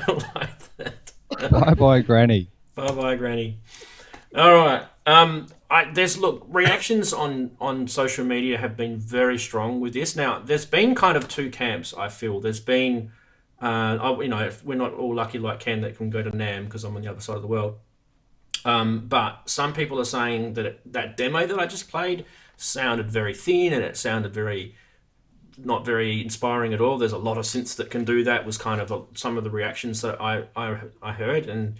like that. Bye-bye, Granny. Bye-bye, Granny. All right. Reactions on social media have been very strong with this. Now, there's been kind of two camps, I feel. There's been... we're not all lucky like Ken that can go to NAMM because I'm on the other side of the world. But some people are saying that that demo that I just played sounded very thin and it sounded not very inspiring at all. There's a lot of synths that can do that, was kind of some of the reactions that I heard. And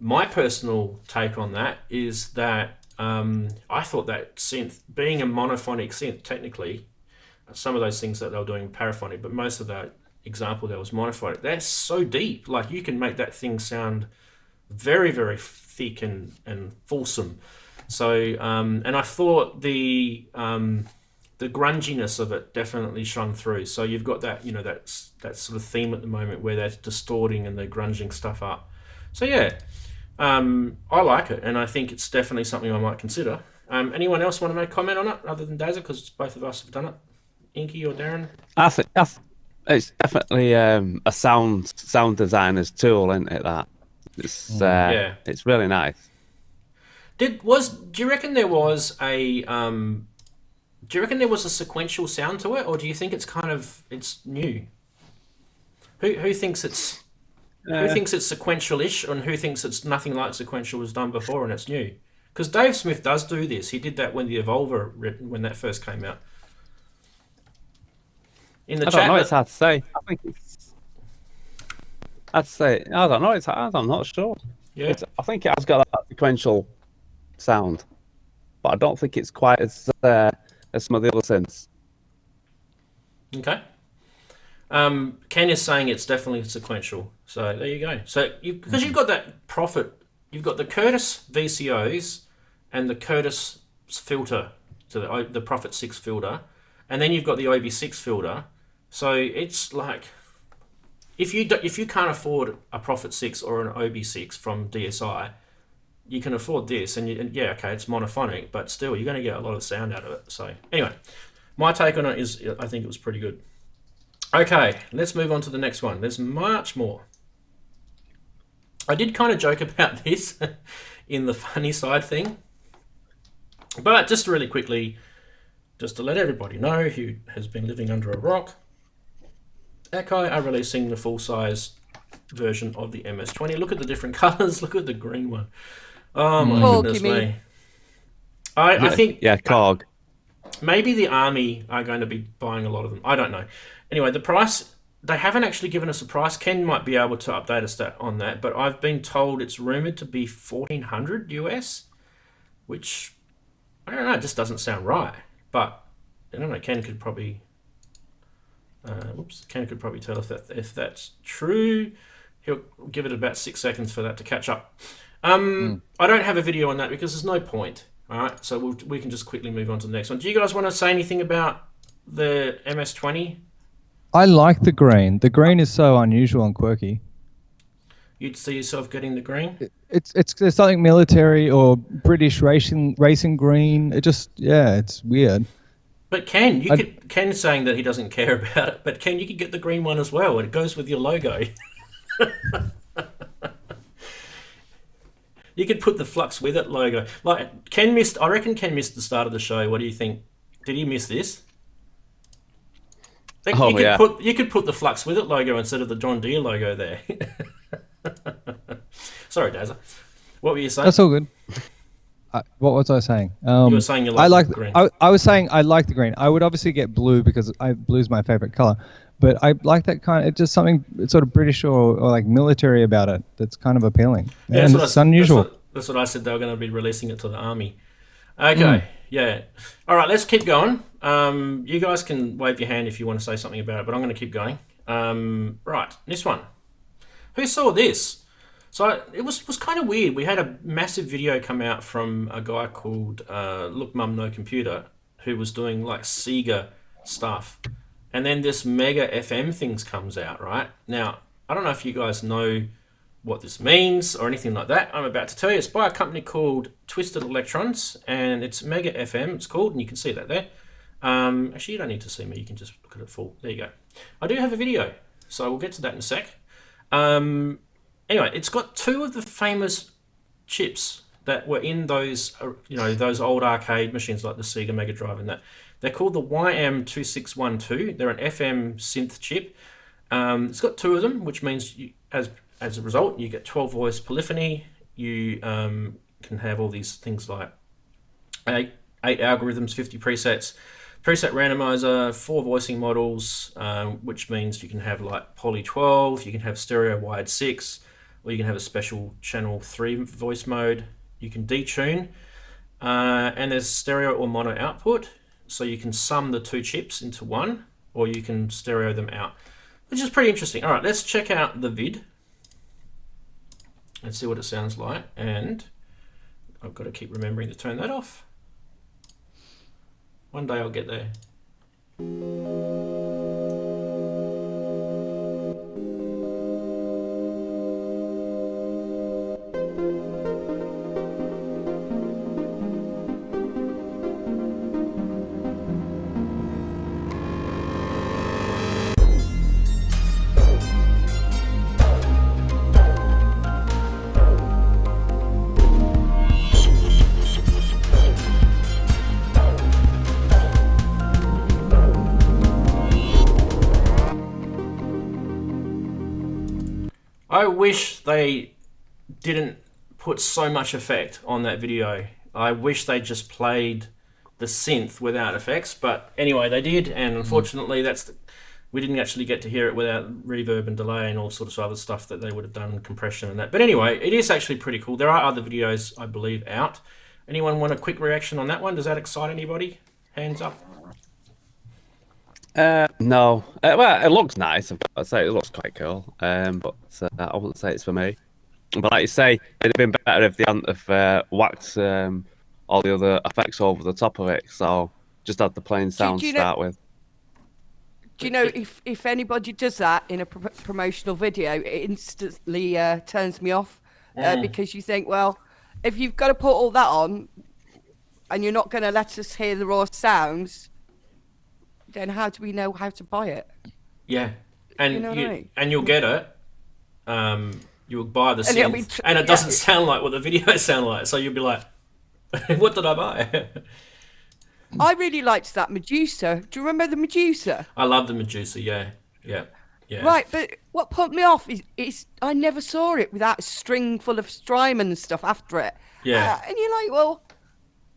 my personal take on that is that I thought that synth, being a monophonic synth, technically, some of those things that they were doing paraphonic, but most of that example that was monophonic, that's so deep. Like, you can make that thing sound very, very thick and fulsome. So and I thought the grunginess of it definitely shone through. So you've got that that sort of theme at the moment where they're distorting and they're grunging stuff up. So yeah, I like it, and I think it's definitely something I might consider. Anyone else want to make a comment on it other than Dazza, because both of us have done it? Inky or Darren? I think it's definitely a sound designer's tool, isn't it? That it's really nice. Do you reckon there was a sequential sound to it, or do you think it's new? Who thinks it's sequential-ish, and who thinks it's nothing like sequential was done before and it's new? Because Dave Smith does do this. He did that when the Evolver, when that first came out. In the chat, don't know. It's hard to say. I think it's. I'd say I don't know. It's hard. I'm not sure. Yeah. I think it has got that sequential sound, but I don't think it's quite as some of the other synths. Okay. Ken is saying it's definitely sequential. So there you go. So because you've got that Prophet, you've got the Curtis VCOs and the Curtis filter, so the Prophet 6 filter, and then you've got the OB6 filter. So it's like, if you can't afford a Prophet 6 or an OB6 from DSI, you can afford this, and okay, it's monophonic, but still you're going to get a lot of sound out of it. So anyway, my take on it is I think it was pretty good. Okay, let's move on to the next one. There's much more. I did kind of joke about this in the funny side thing, but just really quickly, just to let everybody know who has been living under a rock, Akai are releasing the full-size version of the MS-20. Look at the different colors. Look at the green one. Oh my goodness me. I think... Yeah, Korg. Maybe the army are going to be buying a lot of them. I don't know. Anyway, the price, they haven't actually given us a price. Ken might be able to update us on that, but I've been told it's rumored to be $1,400 US, which, I don't know, it just doesn't sound right. But, I don't know, Ken could probably... Ken could probably tell us if that's true. He'll give it about 6 seconds for that to catch up. I don't have a video on that because there's no point. All right, so we can just quickly move on to the next one. Do you guys want to say anything about the MS-20? I like the green. The green is so unusual and quirky. You'd see yourself getting the green? There's something military or British racing green. It's weird. But Ken's saying that he doesn't care about it, but Ken, you could get the green one as well, and it goes with your logo. You could put the Flux With It logo. Like I reckon Ken missed the start of the show. What do you think? Did he miss this? You could put the Flux With It logo instead of the John Deere logo there. Sorry, Dazza. What were you saying? That's all good. What was I saying? You were saying you like the green. I was saying I like the green. I would obviously get blue because blue's my favorite color. But I like that kind. It's just something sort of British or like military about it that's kind of appealing. Yeah, and it's unusual. That's what I said. They were going to be releasing it to the army. Okay. Yeah. All right. Let's keep going. You guys can wave your hand if you want to say something about it, but I'm going to keep going. Right. This one. Who saw this? So it was kind of weird. We had a massive video come out from a guy called Look Mum No Computer, who was doing like Sega stuff. And then this Mega FM things comes out, right? Now, I don't know if you guys know what this means or anything like that. I'm about to tell you. It's by a company called Twisted Electrons, and it's Mega FM, it's called, and you can see that there. Actually, you don't need to see me. You can just look at it full. There you go. I do have a video, so we'll get to that in a sec. Anyway, it's got two of the famous chips that were in those, those old arcade machines like the Sega Mega Drive and that. They're called the YM2612. They're an FM synth chip. It's got two of them, which means as a result, you get 12 voice polyphony. You can have all these things like eight algorithms, 50 presets, preset randomizer, 4 voicing models, which means you can have like poly 12, you can have stereo wired 6, or you can have a special channel 3 voice mode. You can detune, and there's stereo or mono output. So you can sum the two chips into one, or you can stereo them out, which is pretty interesting. All right, let's check out the vid and see what it sounds like. And I've got to keep remembering to turn that off. One day I'll get there. I wish they didn't put so much effect on that video. I wish they just played the synth without effects, but anyway, they did, and unfortunately we didn't actually get to hear it without reverb and delay and all sorts of other stuff that they would have done, compression and that. But anyway, it is actually pretty cool. There are other videos, I believe, out. Anyone want a quick reaction on that one? Does that excite anybody? Hands up. No. Well, it looks nice. I'd say it looks quite cool. But I wouldn't say it's for me. But like you say, it'd have been better if they hadn't have whacked all the other effects over the top of it. So just had the plain sound to start with. Do you know if anybody does that in a promotional video, it instantly turns me off because you think, well, if you've got to put all that on and you're not going to let us hear the raw sounds, then how do we know how to buy it? Yeah, and you know what I mean? And you'll get it. You'll buy the synth, and it doesn't sound like what the videos sound like. So you'll be like, "What did I buy?" I really liked that Medusa. Do you remember the Medusa? I love the Medusa. Yeah. Right, but what put me off is I never saw it without a string full of Strymon and stuff after it. Yeah. And you're like, well,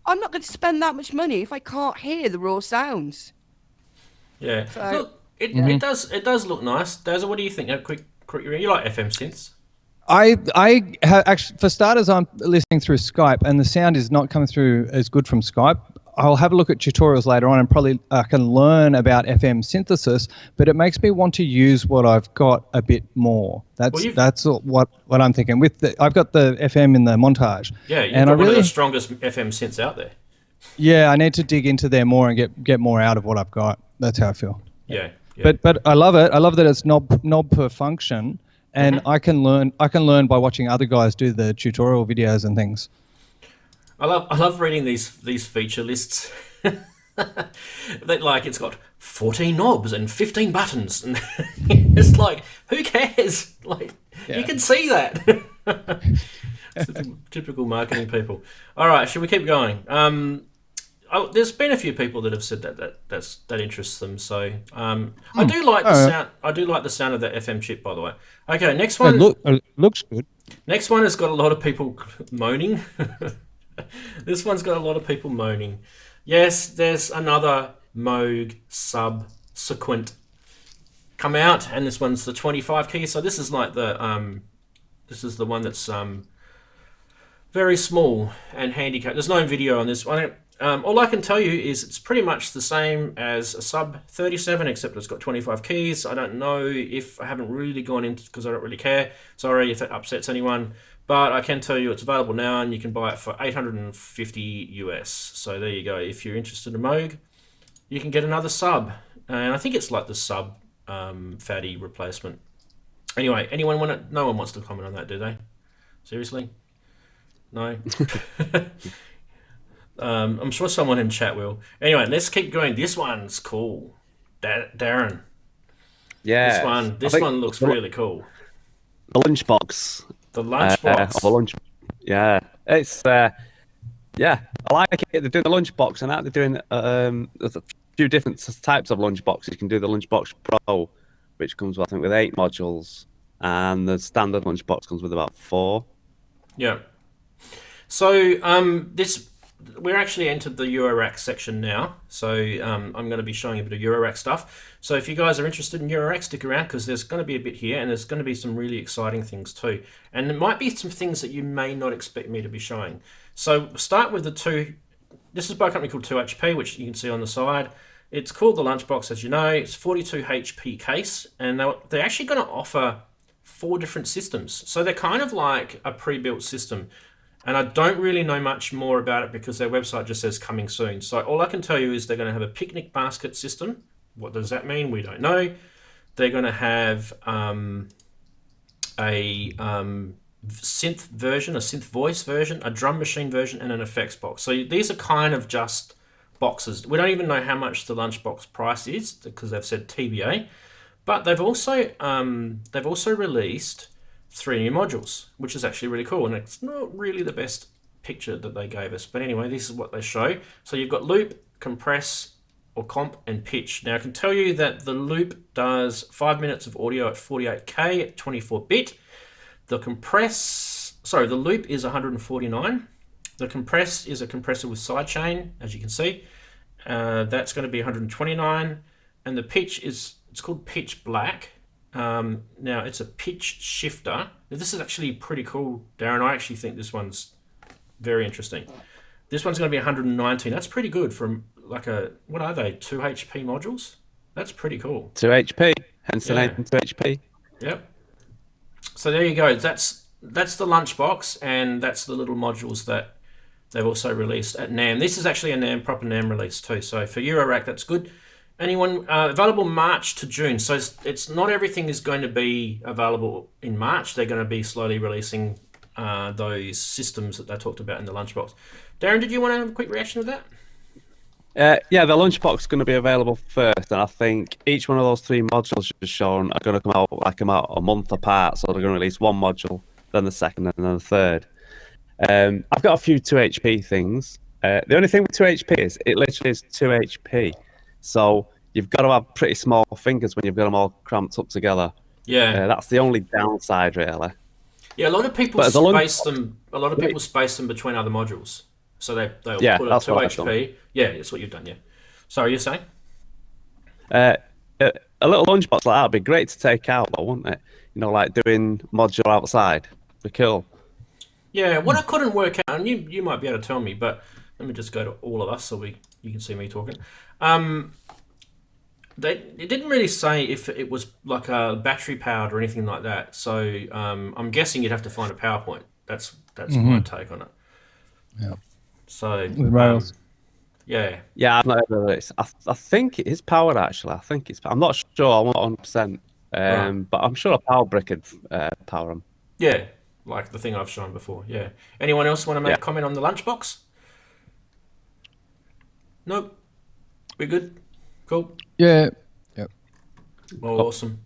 I'm not going to spend that much money if I can't hear the raw sounds. Yeah. So, look, it does look nice. Dazzle, what do you think? You like FM synths? I have actually, for starters, I'm listening through Skype, and the sound is not coming through as good from Skype. I'll have a look at tutorials later on, and probably I can learn about FM synthesis. But it makes me want to use what I've got a bit more. That's what I'm thinking. I've got the FM in the montage. Yeah, you've got one of the strongest FM synths out there. Yeah, I need to dig into there more and get more out of what I've got. That's how I feel. Yeah. But I love it. I love that it's knob per function, and I can learn by watching other guys do the tutorial videos and things. I love reading these feature lists. That, like, it's got 14 knobs and 15 buttons, and it's like, who cares? Like, you can see that. Typical marketing people. All right, should we keep going? There's been a few people that have said that interests them. So I do like the sound. I do like the sound of the FM chip, by the way. Okay, next one. It looks good. Next one has got a lot of people moaning. This one's got a lot of people moaning. Yes, there's another Moog subsequent come out, and this one's the 25 key. So this is like the one that's very small and handicapped. There's no video on this one. All I can tell you is it's pretty much the same as a sub 37, except it's got 25 keys. I don't know if I haven't really gone into because I don't really care. Sorry if that upsets anyone. But I can tell you it's available now, and you can buy it for $850 US. So there you go. If you're interested in Moog, you can get another sub. And I think it's like the sub fatty replacement. Anyway, anyone want to? No one wants to comment on that, do they? Seriously? No? I'm sure someone in chat will. Anyway, let's keep going. This one's cool. Darren. Yeah. This one looks really cool. The lunchbox. The lunchbox. Yeah. It's I like it. They're doing the lunchbox, and they're doing there's a few different types of lunchboxes. You can do the lunchbox Pro, which comes, I think, with 8 modules, and the standard lunchbox comes with about 4. Yeah. So we're actually entered the Eurorack section now. So I'm going to be showing a bit of Eurorack stuff. So if you guys are interested in Eurorack, stick around, because there's going to be a bit here, and there's going to be some really exciting things too. And there might be some things that you may not expect me to be showing. So start with the two. This is by a company called 2HP, which you can see on the side. It's called the Lunchbox, as you know. It's 42 HP case, and they're actually going to offer 4 different systems. So they're kind of like a pre-built system. And I don't really know much more about it because their website just says coming soon. So all I can tell you is they're going to have a picnic basket system. What does that mean? We don't know. They're going to have a synth version, a synth voice version, a drum machine version, and an effects box. So these are kind of just boxes. We don't even know how much the lunchbox price is because they've said TBA. But they've also released 3 new modules, which is actually really cool, and it's not really the best picture that they gave us, but anyway, this is what they show. So you've got loop, compress, or comp, and pitch. Now I can tell you that the loop does 5 minutes of audio at 48K at 24-bit. The loop is 149. The compress is a compressor with sidechain, as you can see. That's going to be 129, and the pitch it's called pitch black. Now it's a pitch shifter. This is actually pretty cool, Darren. I actually think this one's very interesting. This one's going to be 119. That's pretty good from like what are they, 2 HP modules? That's pretty cool. 2 HP, hence the name 2 HP. Yep. So there you go. That's the lunchbox, and that's the little modules that they've also released at NAMM. This is actually a proper NAMM release too. So for Eurorack, that's good. Anyone available March to June. So it's not everything is going to be available in March. They're going to be slowly releasing those systems that they talked about in the lunchbox. Darren, did you want to have a quick reaction to that? Yeah, the lunchbox is going to be available first, and I think each one of those 3 modules you've shown are going to come out a month apart. So they're going to release one module, then the second, and then the third. I've got a few 2 HP things. The only thing with 2 HP is it literally is 2 HP. So you've got to have pretty small fingers when you've got them all cramped up together. Yeah, that's the only downside, really. Yeah, a lot of people space them. A lot of people space them between other modules, so they'll put a 2 HP. Yeah, that's what you've done. Yeah. Sorry, you're saying? A little lunchbox like that would be great to take out, though, wouldn't it? You know, like doing module outside. Be cool. Yeah, what I couldn't work out, and you might be able to tell me, but let me just go to all of us so you can see me talking. It didn't really say if it was like a battery powered or anything like that. So I'm guessing you'd have to find a PowerPoint. That's my take on it. Yeah. So with rails. Yeah, I've not heard of this. I think it is powered actually. I think it's. I'm not sure. I'm not 100%. Right. But I'm sure a power brick could power them. Yeah, like the thing I've shown before. Yeah. Anyone else want to make Yeah. a comment on the lunchbox? Nope. We good? Cool. Yeah. Yep. Well, awesome.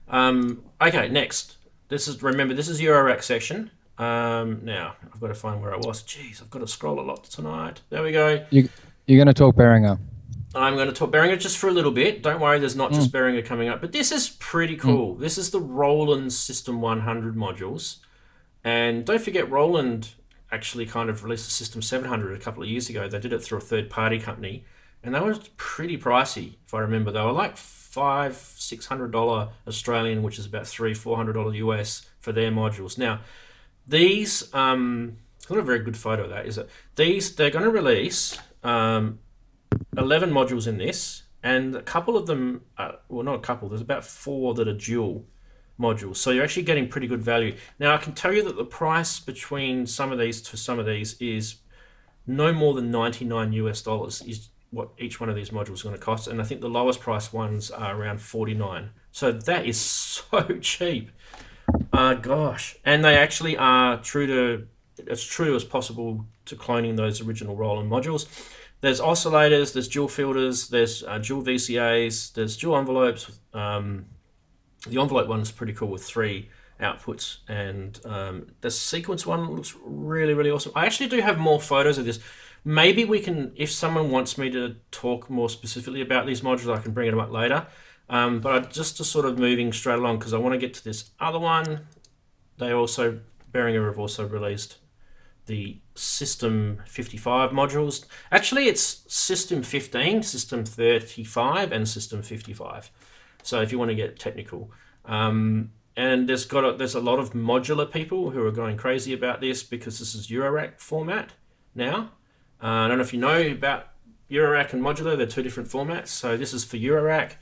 Okay, next. This is Eurorack section. Now I've got to find where I was. Jeez, I've got to scroll a lot tonight. There we go. You're going to talk Behringer. I'm going to talk Behringer just for a little bit. Don't worry, there's not just Behringer coming up, but this is pretty cool. This is the Roland System 100 modules, and don't forget Roland actually kind of released the System 700 a couple of years ago. They did it through a third-party company, and they were pretty pricey, if I remember. They were like $500-600 Australian, which is about $300-400 US for their modules. Now, these it's not a very good photo of that, is it? They're going to release 11 modules in this, and a couple of them, well, not a couple, there's about 4 that are dual modules. So you're actually getting pretty good value. Now, I can tell you that the price between some of these to some of these is no more than $99 US is what each one of these modules is going to cost. And I think the lowest price ones are around $49. So that is so cheap. Gosh. And they actually are as true as possible to cloning those original Roland modules. There's oscillators, there's dual filters, there's dual VCAs, there's dual envelopes. The envelope one is pretty cool with 3 outputs, and the sequence one looks really, really awesome. I actually do have more photos of this. Maybe we can, if someone wants me to talk more specifically about these modules, I can bring them up later. But just to sort of moving straight along, because I want to get to this other one. Behringer have also released the System 55 modules. Actually, it's System 15, System 35, and System 55. So if you want to get technical. And there's a lot of modular people who are going crazy about this because this is Eurorack format now. I don't know if you know about Eurorack and modular, they're 2 different formats. So this is for Eurorack.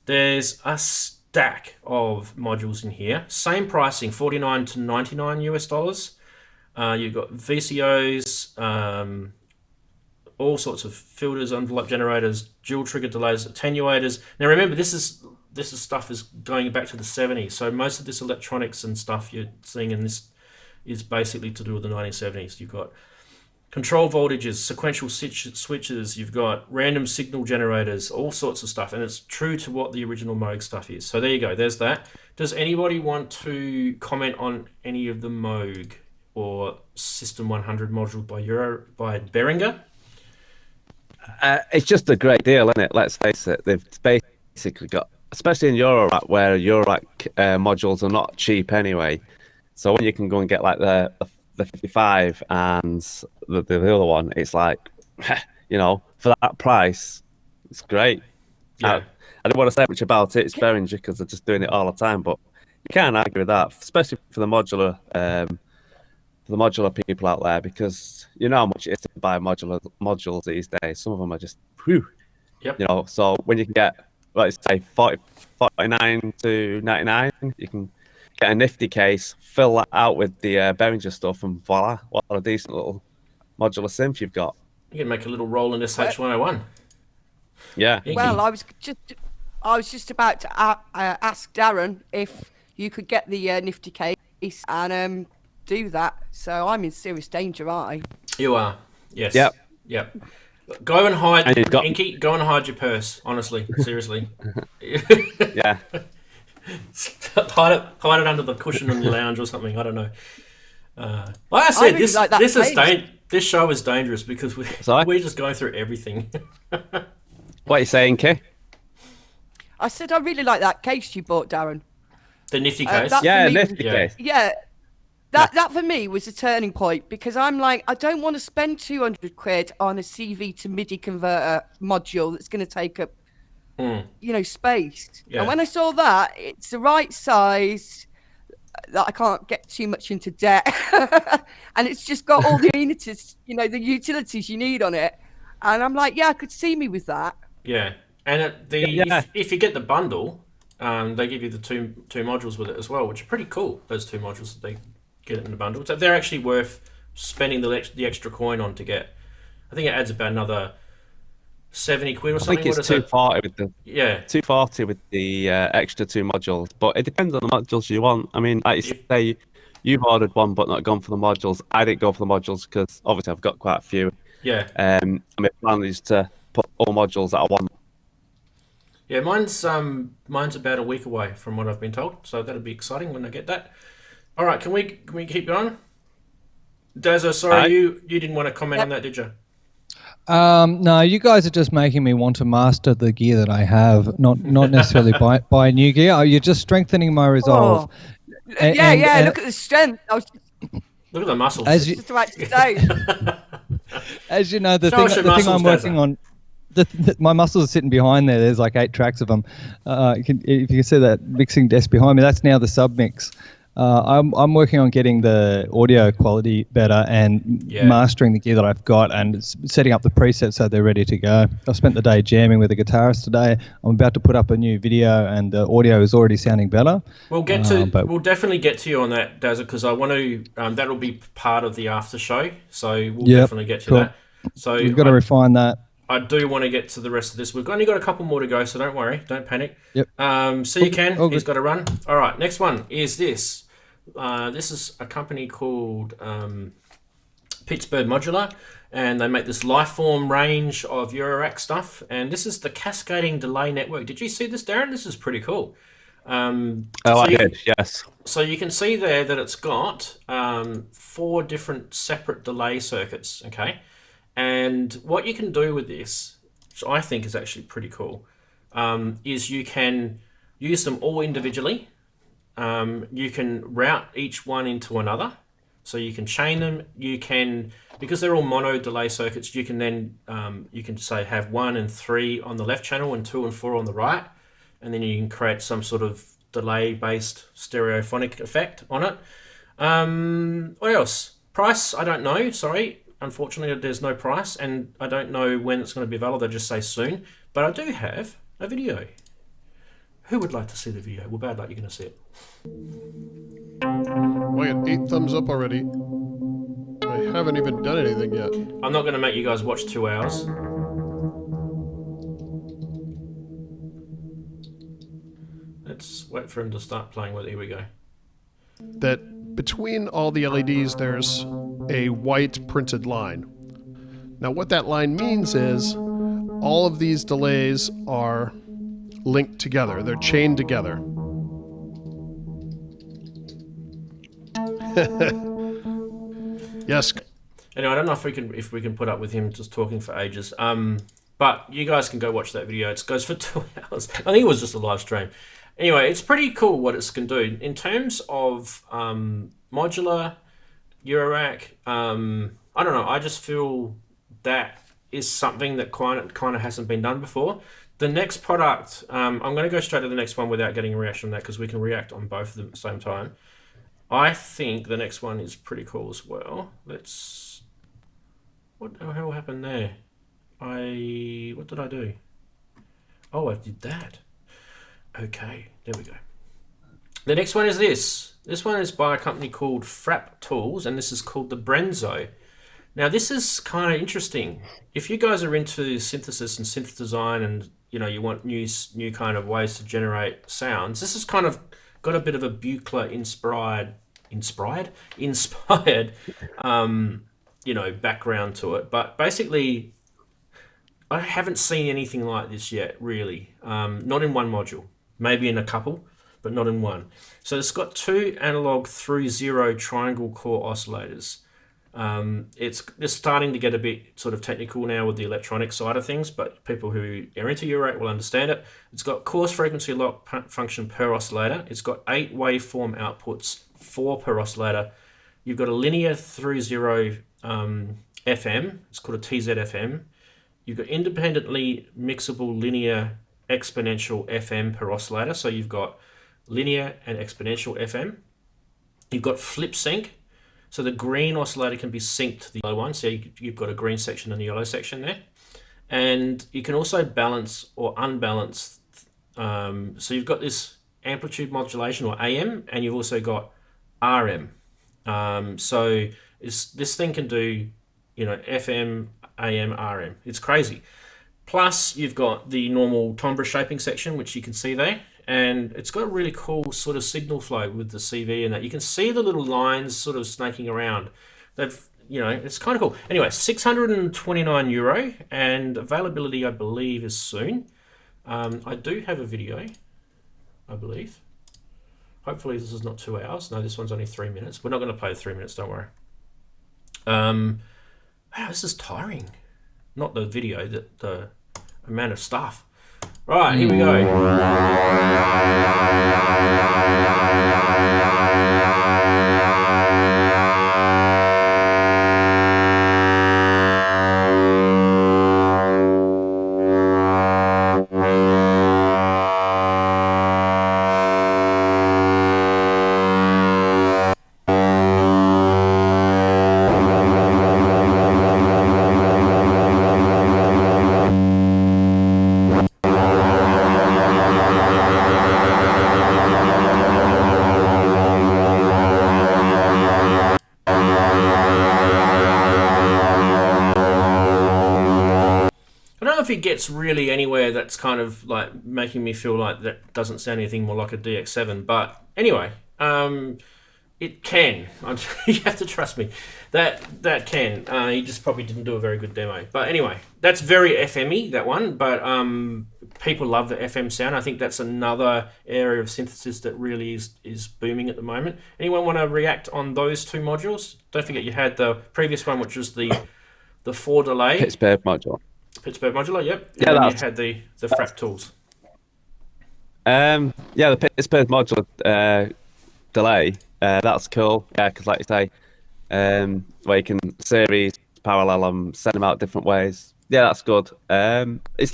There's a stack of modules in here. Same pricing, $49 to $99 US. You've got VCOs, all sorts of filters, envelope generators, dual trigger delays, attenuators. Now remember, this stuff is going back to the 70s. So most of this electronics and stuff you're seeing in this is basically to do with the 1970s. You've got control voltages, sequential switches, you've got random signal generators, all sorts of stuff. And it's true to what the original Moog stuff is. So there you go, there's that. Does anybody want to comment on any of the Moog or System 100 modules by Behringer? It's just a great deal, isn't it? Let's face it. They've basically got, especially in Eurorack, where Eurorack modules are not cheap anyway. So when you can go and get like the 55 and the other one, it's like, for that price, it's great. Yeah. I don't want to say much about it. It's Behringer because they're just doing it all the time, but you can't argue with that, especially for the modular. The modular people out there, because you know how much it is to buy modules these days. Some of them are just whew. Yep. So when you can get, let's say, 49 to 99, you can get a nifty case, fill that out with the Behringer stuff, and voila, what a decent little modular synth you've got. You can make a little Roland SH101. Yeah. Well, I was just about to ask Darren if you could get the nifty case and do that. So I'm in serious danger, aren't I? You are. Yes. Yep. Go and hide, And Inky. Go and hide your purse. Honestly, seriously. Yeah. hide it under the cushion in the lounge or something. I don't know. Like I said, really like that this show is dangerous because we're just going through everything. What are you saying, Kay? I said I really like that case you bought, Darren. The nifty case. Yeah, me- nifty case. Yeah. That for me was a turning point because I'm like, I don't want to spend 200 quid on a CV to MIDI converter module that's going to take up, space. Yeah. And when I saw that, it's the right size, that I can't get too much into debt, and it's just got all the unities, the utilities you need on it. And I'm like, yeah, I could see me with that. Yeah, and if you get the bundle, they give you the two modules with it as well, which are pretty cool. Those 2 modules that they get it in the bundle, so they're actually worth spending the extra coin on to get. I think it adds about another 70 quid or I something. think What it's is it? 240 with the Yeah. 240 with the extra 2 modules, but it depends on the modules you want. I mean, like you say, you've ordered one but not gone for the modules. I didn't go for the modules because obviously I've got quite a few. Yeah. My plan is to put all modules that I want. Yeah, mine's about a week away from what I've been told, so that'll be exciting when I get that. All right, can we keep going? Dazza, sorry, you didn't want to comment on that, did you? No, you guys are just making me want to master the gear that I have, not necessarily buy new gear. You're just strengthening my resolve. Look at the strength. I was Look at the muscles. just about to say. As you know, the Show us thing your I'm muscles, working Dazza. on, my muscles are sitting behind there. There's like 8 tracks of them. If you can see that mixing desk behind me, that's now the sub mix. I'm working on getting the audio quality better and mastering the gear that I've got and setting up the presets so they're ready to go. I spent the day jamming with a guitarist today. I'm about to put up a new video and the audio is already sounding better. We'll definitely get to you on that, Dazza, because I want to. That'll be part of the after show, so we'll definitely get to that. So we've got to refine that. I do want to get to the rest of this. We've only got a couple more to go, so don't worry, don't panic. Yep. So you can. He's got to run. All right. Next one is this. This is a company called Pittsburgh Modular, and they make this Lifeform range of Eurorack stuff. And this is the cascading delay network. Did you see this, Darren? This is pretty cool. I did, yes. So you can see there that it's got 4 different separate delay circuits. Okay. And what you can do with this, which I think is actually pretty cool, is you can use them all individually. You can route each one into another. So you can chain them. You can, because they're all mono delay circuits, you can then, you can say have 1 and 3 on the left channel and 2 and 4 on the right. And then you can create some sort of delay-based stereophonic effect on it. What else? Price, I don't know, sorry. Unfortunately, there's no price, and I don't know when it's going to be available. They just say soon. But I do have a video. Who would like to see the video? Well, bad luck, you're going to see it. Well, I got 8 thumbs up already. I haven't even done anything yet. I'm not going to make you guys watch 2 hours. Let's wait for him to start playing with it. Here we go. That between all the LEDs, there's a white printed line. Now, what that line means is all of these delays are linked together. They're chained together. Yes. Anyway, I don't know if we can put up with him just talking for ages. But you guys can go watch that video. It goes for 2 hours. I think it was just a live stream. Anyway, it's pretty cool what it can do in terms of modular Eurorack. I don't know. I just feel that is something that kind of hasn't been done before. The next product, I'm going to go straight to the next one without getting a reaction on that because we can react on both of them at the same time. I think the next one is pretty cool as well. What the hell happened there? What did I do? Oh, I did that. Okay, there we go. The next one is this. This one is by a company called Frap Tools, and this is called the Brenzo. Now, this is kind of interesting. If you guys are into synthesis and synth design and, you want new kind of ways to generate sounds, this has kind of got a bit of a Buchla inspired, background to it. But basically, I haven't seen anything like this yet, really. Not in one module. Maybe in a couple, but not in one. So it's got 2 analog through 0 triangle core oscillators. It's starting to get a bit sort of technical now with the electronic side of things, but people who are into Eurorack will understand it. It's got coarse frequency lock function per oscillator. It's got 8 waveform outputs, 4 per oscillator. You've got a linear through 0 FM. It's called a TZFM. You've got independently mixable linear exponential FM per oscillator. So you've got linear and exponential FM. You've got flip sync. So the green oscillator can be synced to the yellow one. So you've got a green section and a yellow section there. And you can also balance or unbalance. So you've got this amplitude modulation or AM, and you've also got RM. So this thing can do, FM, AM, RM. It's crazy. Plus, you've got the normal timbre shaping section, which you can see there. And it's got a really cool sort of signal flow with the CV and that. You can see the little lines sort of snaking around. It's kind of cool. Anyway, €629, and availability, I believe, is soon. I do have a video, I believe. Hopefully this is not 2 hours. No, this one's only 3 minutes. We're not going to play the 3 minutes, don't worry. Wow, this is tiring. Not the video, the amount of stuff. Right, here we go. If it gets really anywhere that's kind of like making me feel like that doesn't sound anything more like a DX7, but anyway, it can. You have to trust me. That can. He just probably didn't do a very good demo. But anyway, that's very FM-y, that one, but people love the FM sound. I think that's another area of synthesis that really is booming at the moment. Anyone want to react on those two modules? Don't forget you had the previous one, which was the 4 delay. Pittsburgh module. Pittsburgh modular, yep. Yeah, and then you had the Frap tools. Yeah, the Pittsburgh modular delay. That's cool. Yeah, because like you say, where you can series, parallel them, send them out different ways. Yeah, that's good. It's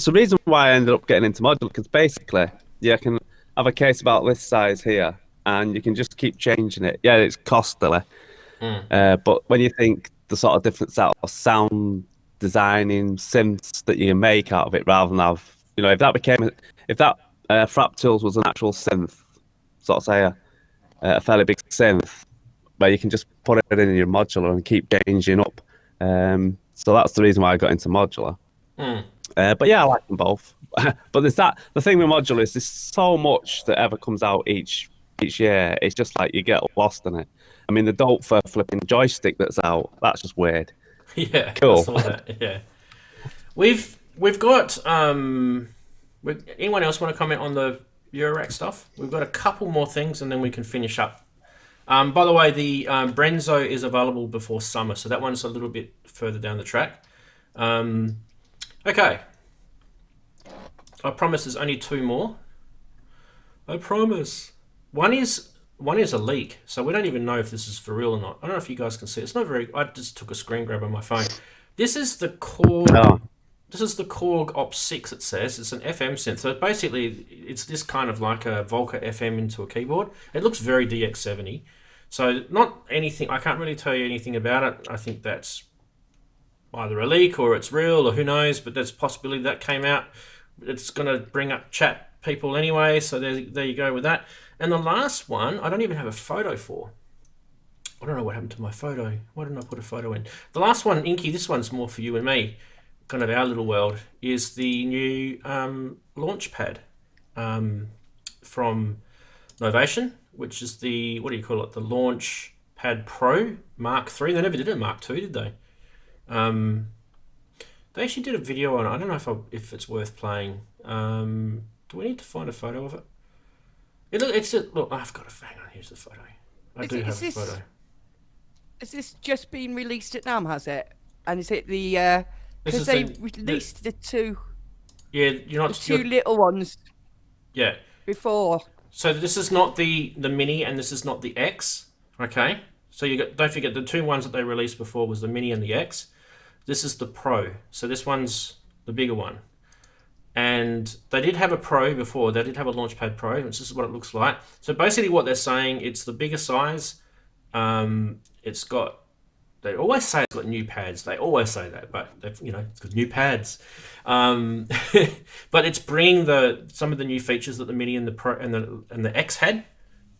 the reason why I ended up getting into modular, because basically, you can have a case about this size here, and you can just keep changing it. Yeah, it's costly, but when you think the sort of different set of sound designing synths that you can make out of it, rather than have, if that Frap tools was an actual synth, sort of say a fairly big synth, where you can just put it in your modular and keep changing up. So that's the reason why I got into modular. But yeah, I like them both. But the thing with modular is there's so much that ever comes out each year. It's just like you get lost in it. I mean, the dope for flipping joystick that's out, that's just weird. Yeah, cool. I saw that. Yeah, we've got. Anyone else want to comment on the Eurorack stuff? We've got a couple more things, and then we can finish up. By the way, the Brenzo is available before summer, so that one's a little bit further down the track. Okay. I promise there's only 2 more. I promise. One is a leak, so we don't even know if this is for real or not. I don't know if you guys can see. It's not very. I just took a screen grab on my phone. This is the Korg. Oh. This is the Korg Op 6. It says it's an FM synth. So basically, it's this kind of like a Volca FM into a keyboard. It looks very DX70. So not anything. I can't really tell you anything about it. I think that's either a leak or it's real or who knows. But there's a possibility that came out. It's going to bring up chat people anyway. So there you go with that. And the last one, I don't even have a photo for. I don't know what happened to my photo. Why didn't I put a photo in? The last one, Inky, this one's more for you and me, kind of our little world, is the new launch pad from Novation, which is the, what do you call it? The Launch Pad Pro Mark III. They never did a Mark II, did they? They actually did a video on it. I don't know if it's worth playing. Do we need to find a photo of it? Look, I've got a hang on. Here's the photo. I do have a photo. Has this just been released at NAMM? Has it? And is it the? Because they released the two. Yeah, you're not. The two little ones. Yeah. Before. So this is not the Mini, and this is not the X. Okay. So don't forget the 2 ones that they released before was the Mini and the X. This is the Pro. So this one's the bigger one. And they did have a Pro before. They did have a Launchpad Pro, which is what it looks like. So basically what they're saying, it's the bigger size. It's got, they always say it's got new pads. They always say that, but it's got new pads. But it's bringing some of the new features that the Mini and the Pro and the X had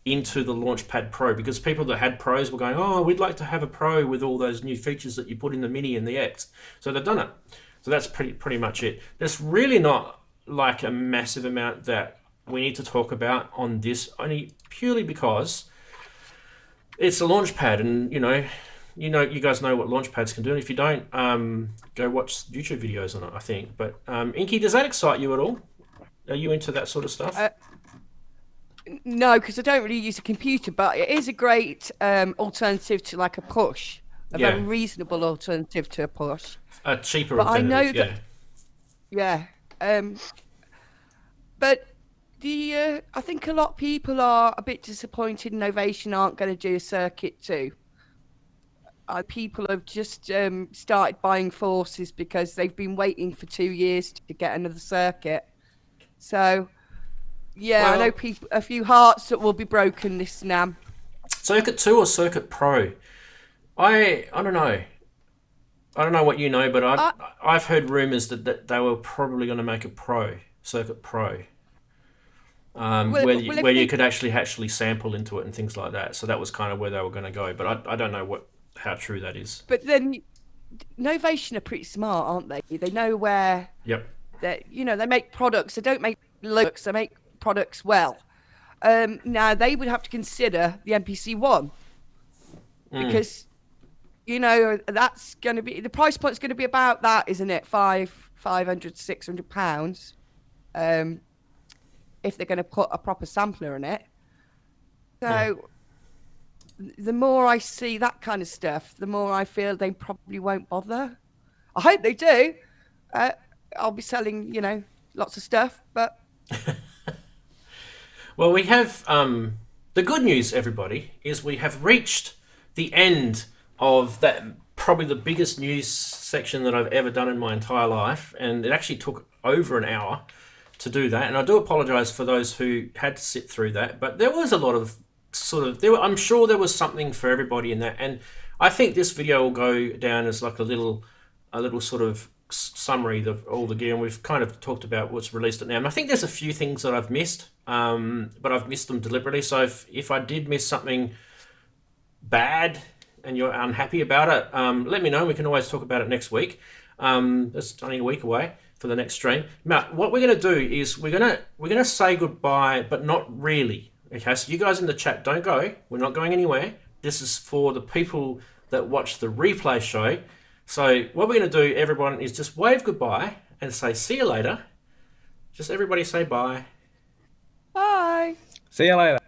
into the Launchpad Pro, because people that had Pros were going, oh, we'd like to have a Pro with all those new features that you put in the Mini and the X. So they've done it. So that's pretty much it. There's really not like a massive amount that we need to talk about on this, only purely because it's a launch pad, and you guys know what launch pads can do. And if you don't, go watch YouTube videos on it, I think. But Inky, does that excite you at all? Are you into that sort of stuff? No, because I don't really use a computer, but it is a great alternative to like a push. A very reasonable alternative to a push. A cheaper but alternative, I know that, but I think a lot of people are a bit disappointed Novation aren't going to do a circuit too. People have just started buying forces because they've been waiting for 2 years to get another circuit. So, I know a few hearts that will be broken this NAMM. Circuit 2 or Circuit Pro? I don't know. I don't know what you know, but I've heard rumors that they were probably going to make a Circuit Pro, where you could actually sample into it and things like that. So that was kind of where they were going to go, but I don't know how true that is. But then Novation are pretty smart, aren't they? They know where. Yep. They make products. They don't make looks. They make products well. Now they would have to consider the MPC-1 because. That's going to be the price point's going to be about that, isn't it? £500, £600, if they're going to put a proper sampler in it. So the more I see that kind of stuff, the more I feel they probably won't bother. I hope they do. I'll be selling, lots of stuff, but. Well, we have the good news, everybody, is we have reached the end of that, probably the biggest news section that I've ever done in my entire life, and it actually took over an hour to do that, and I do apologize for those who had to sit through that, but there was a lot of I'm sure there was something for everybody in that, and I think this video will go down as like a little sort of summary of all the gear, and we've kind of talked about what's released at now, and I think there's a few things that I've missed, but I've missed them deliberately, so if I did miss something bad and you're unhappy about it, let me know. We can always talk about it next week. It's only a week away for the next stream. Now, what we're going to do is we're gonna say goodbye, but not really. Okay, so you guys in the chat, don't go. We're not going anywhere. This is for the people that watch the replay show. So what we're going to do, everyone, is just wave goodbye and say see you later. Just everybody say bye. Bye. See you later.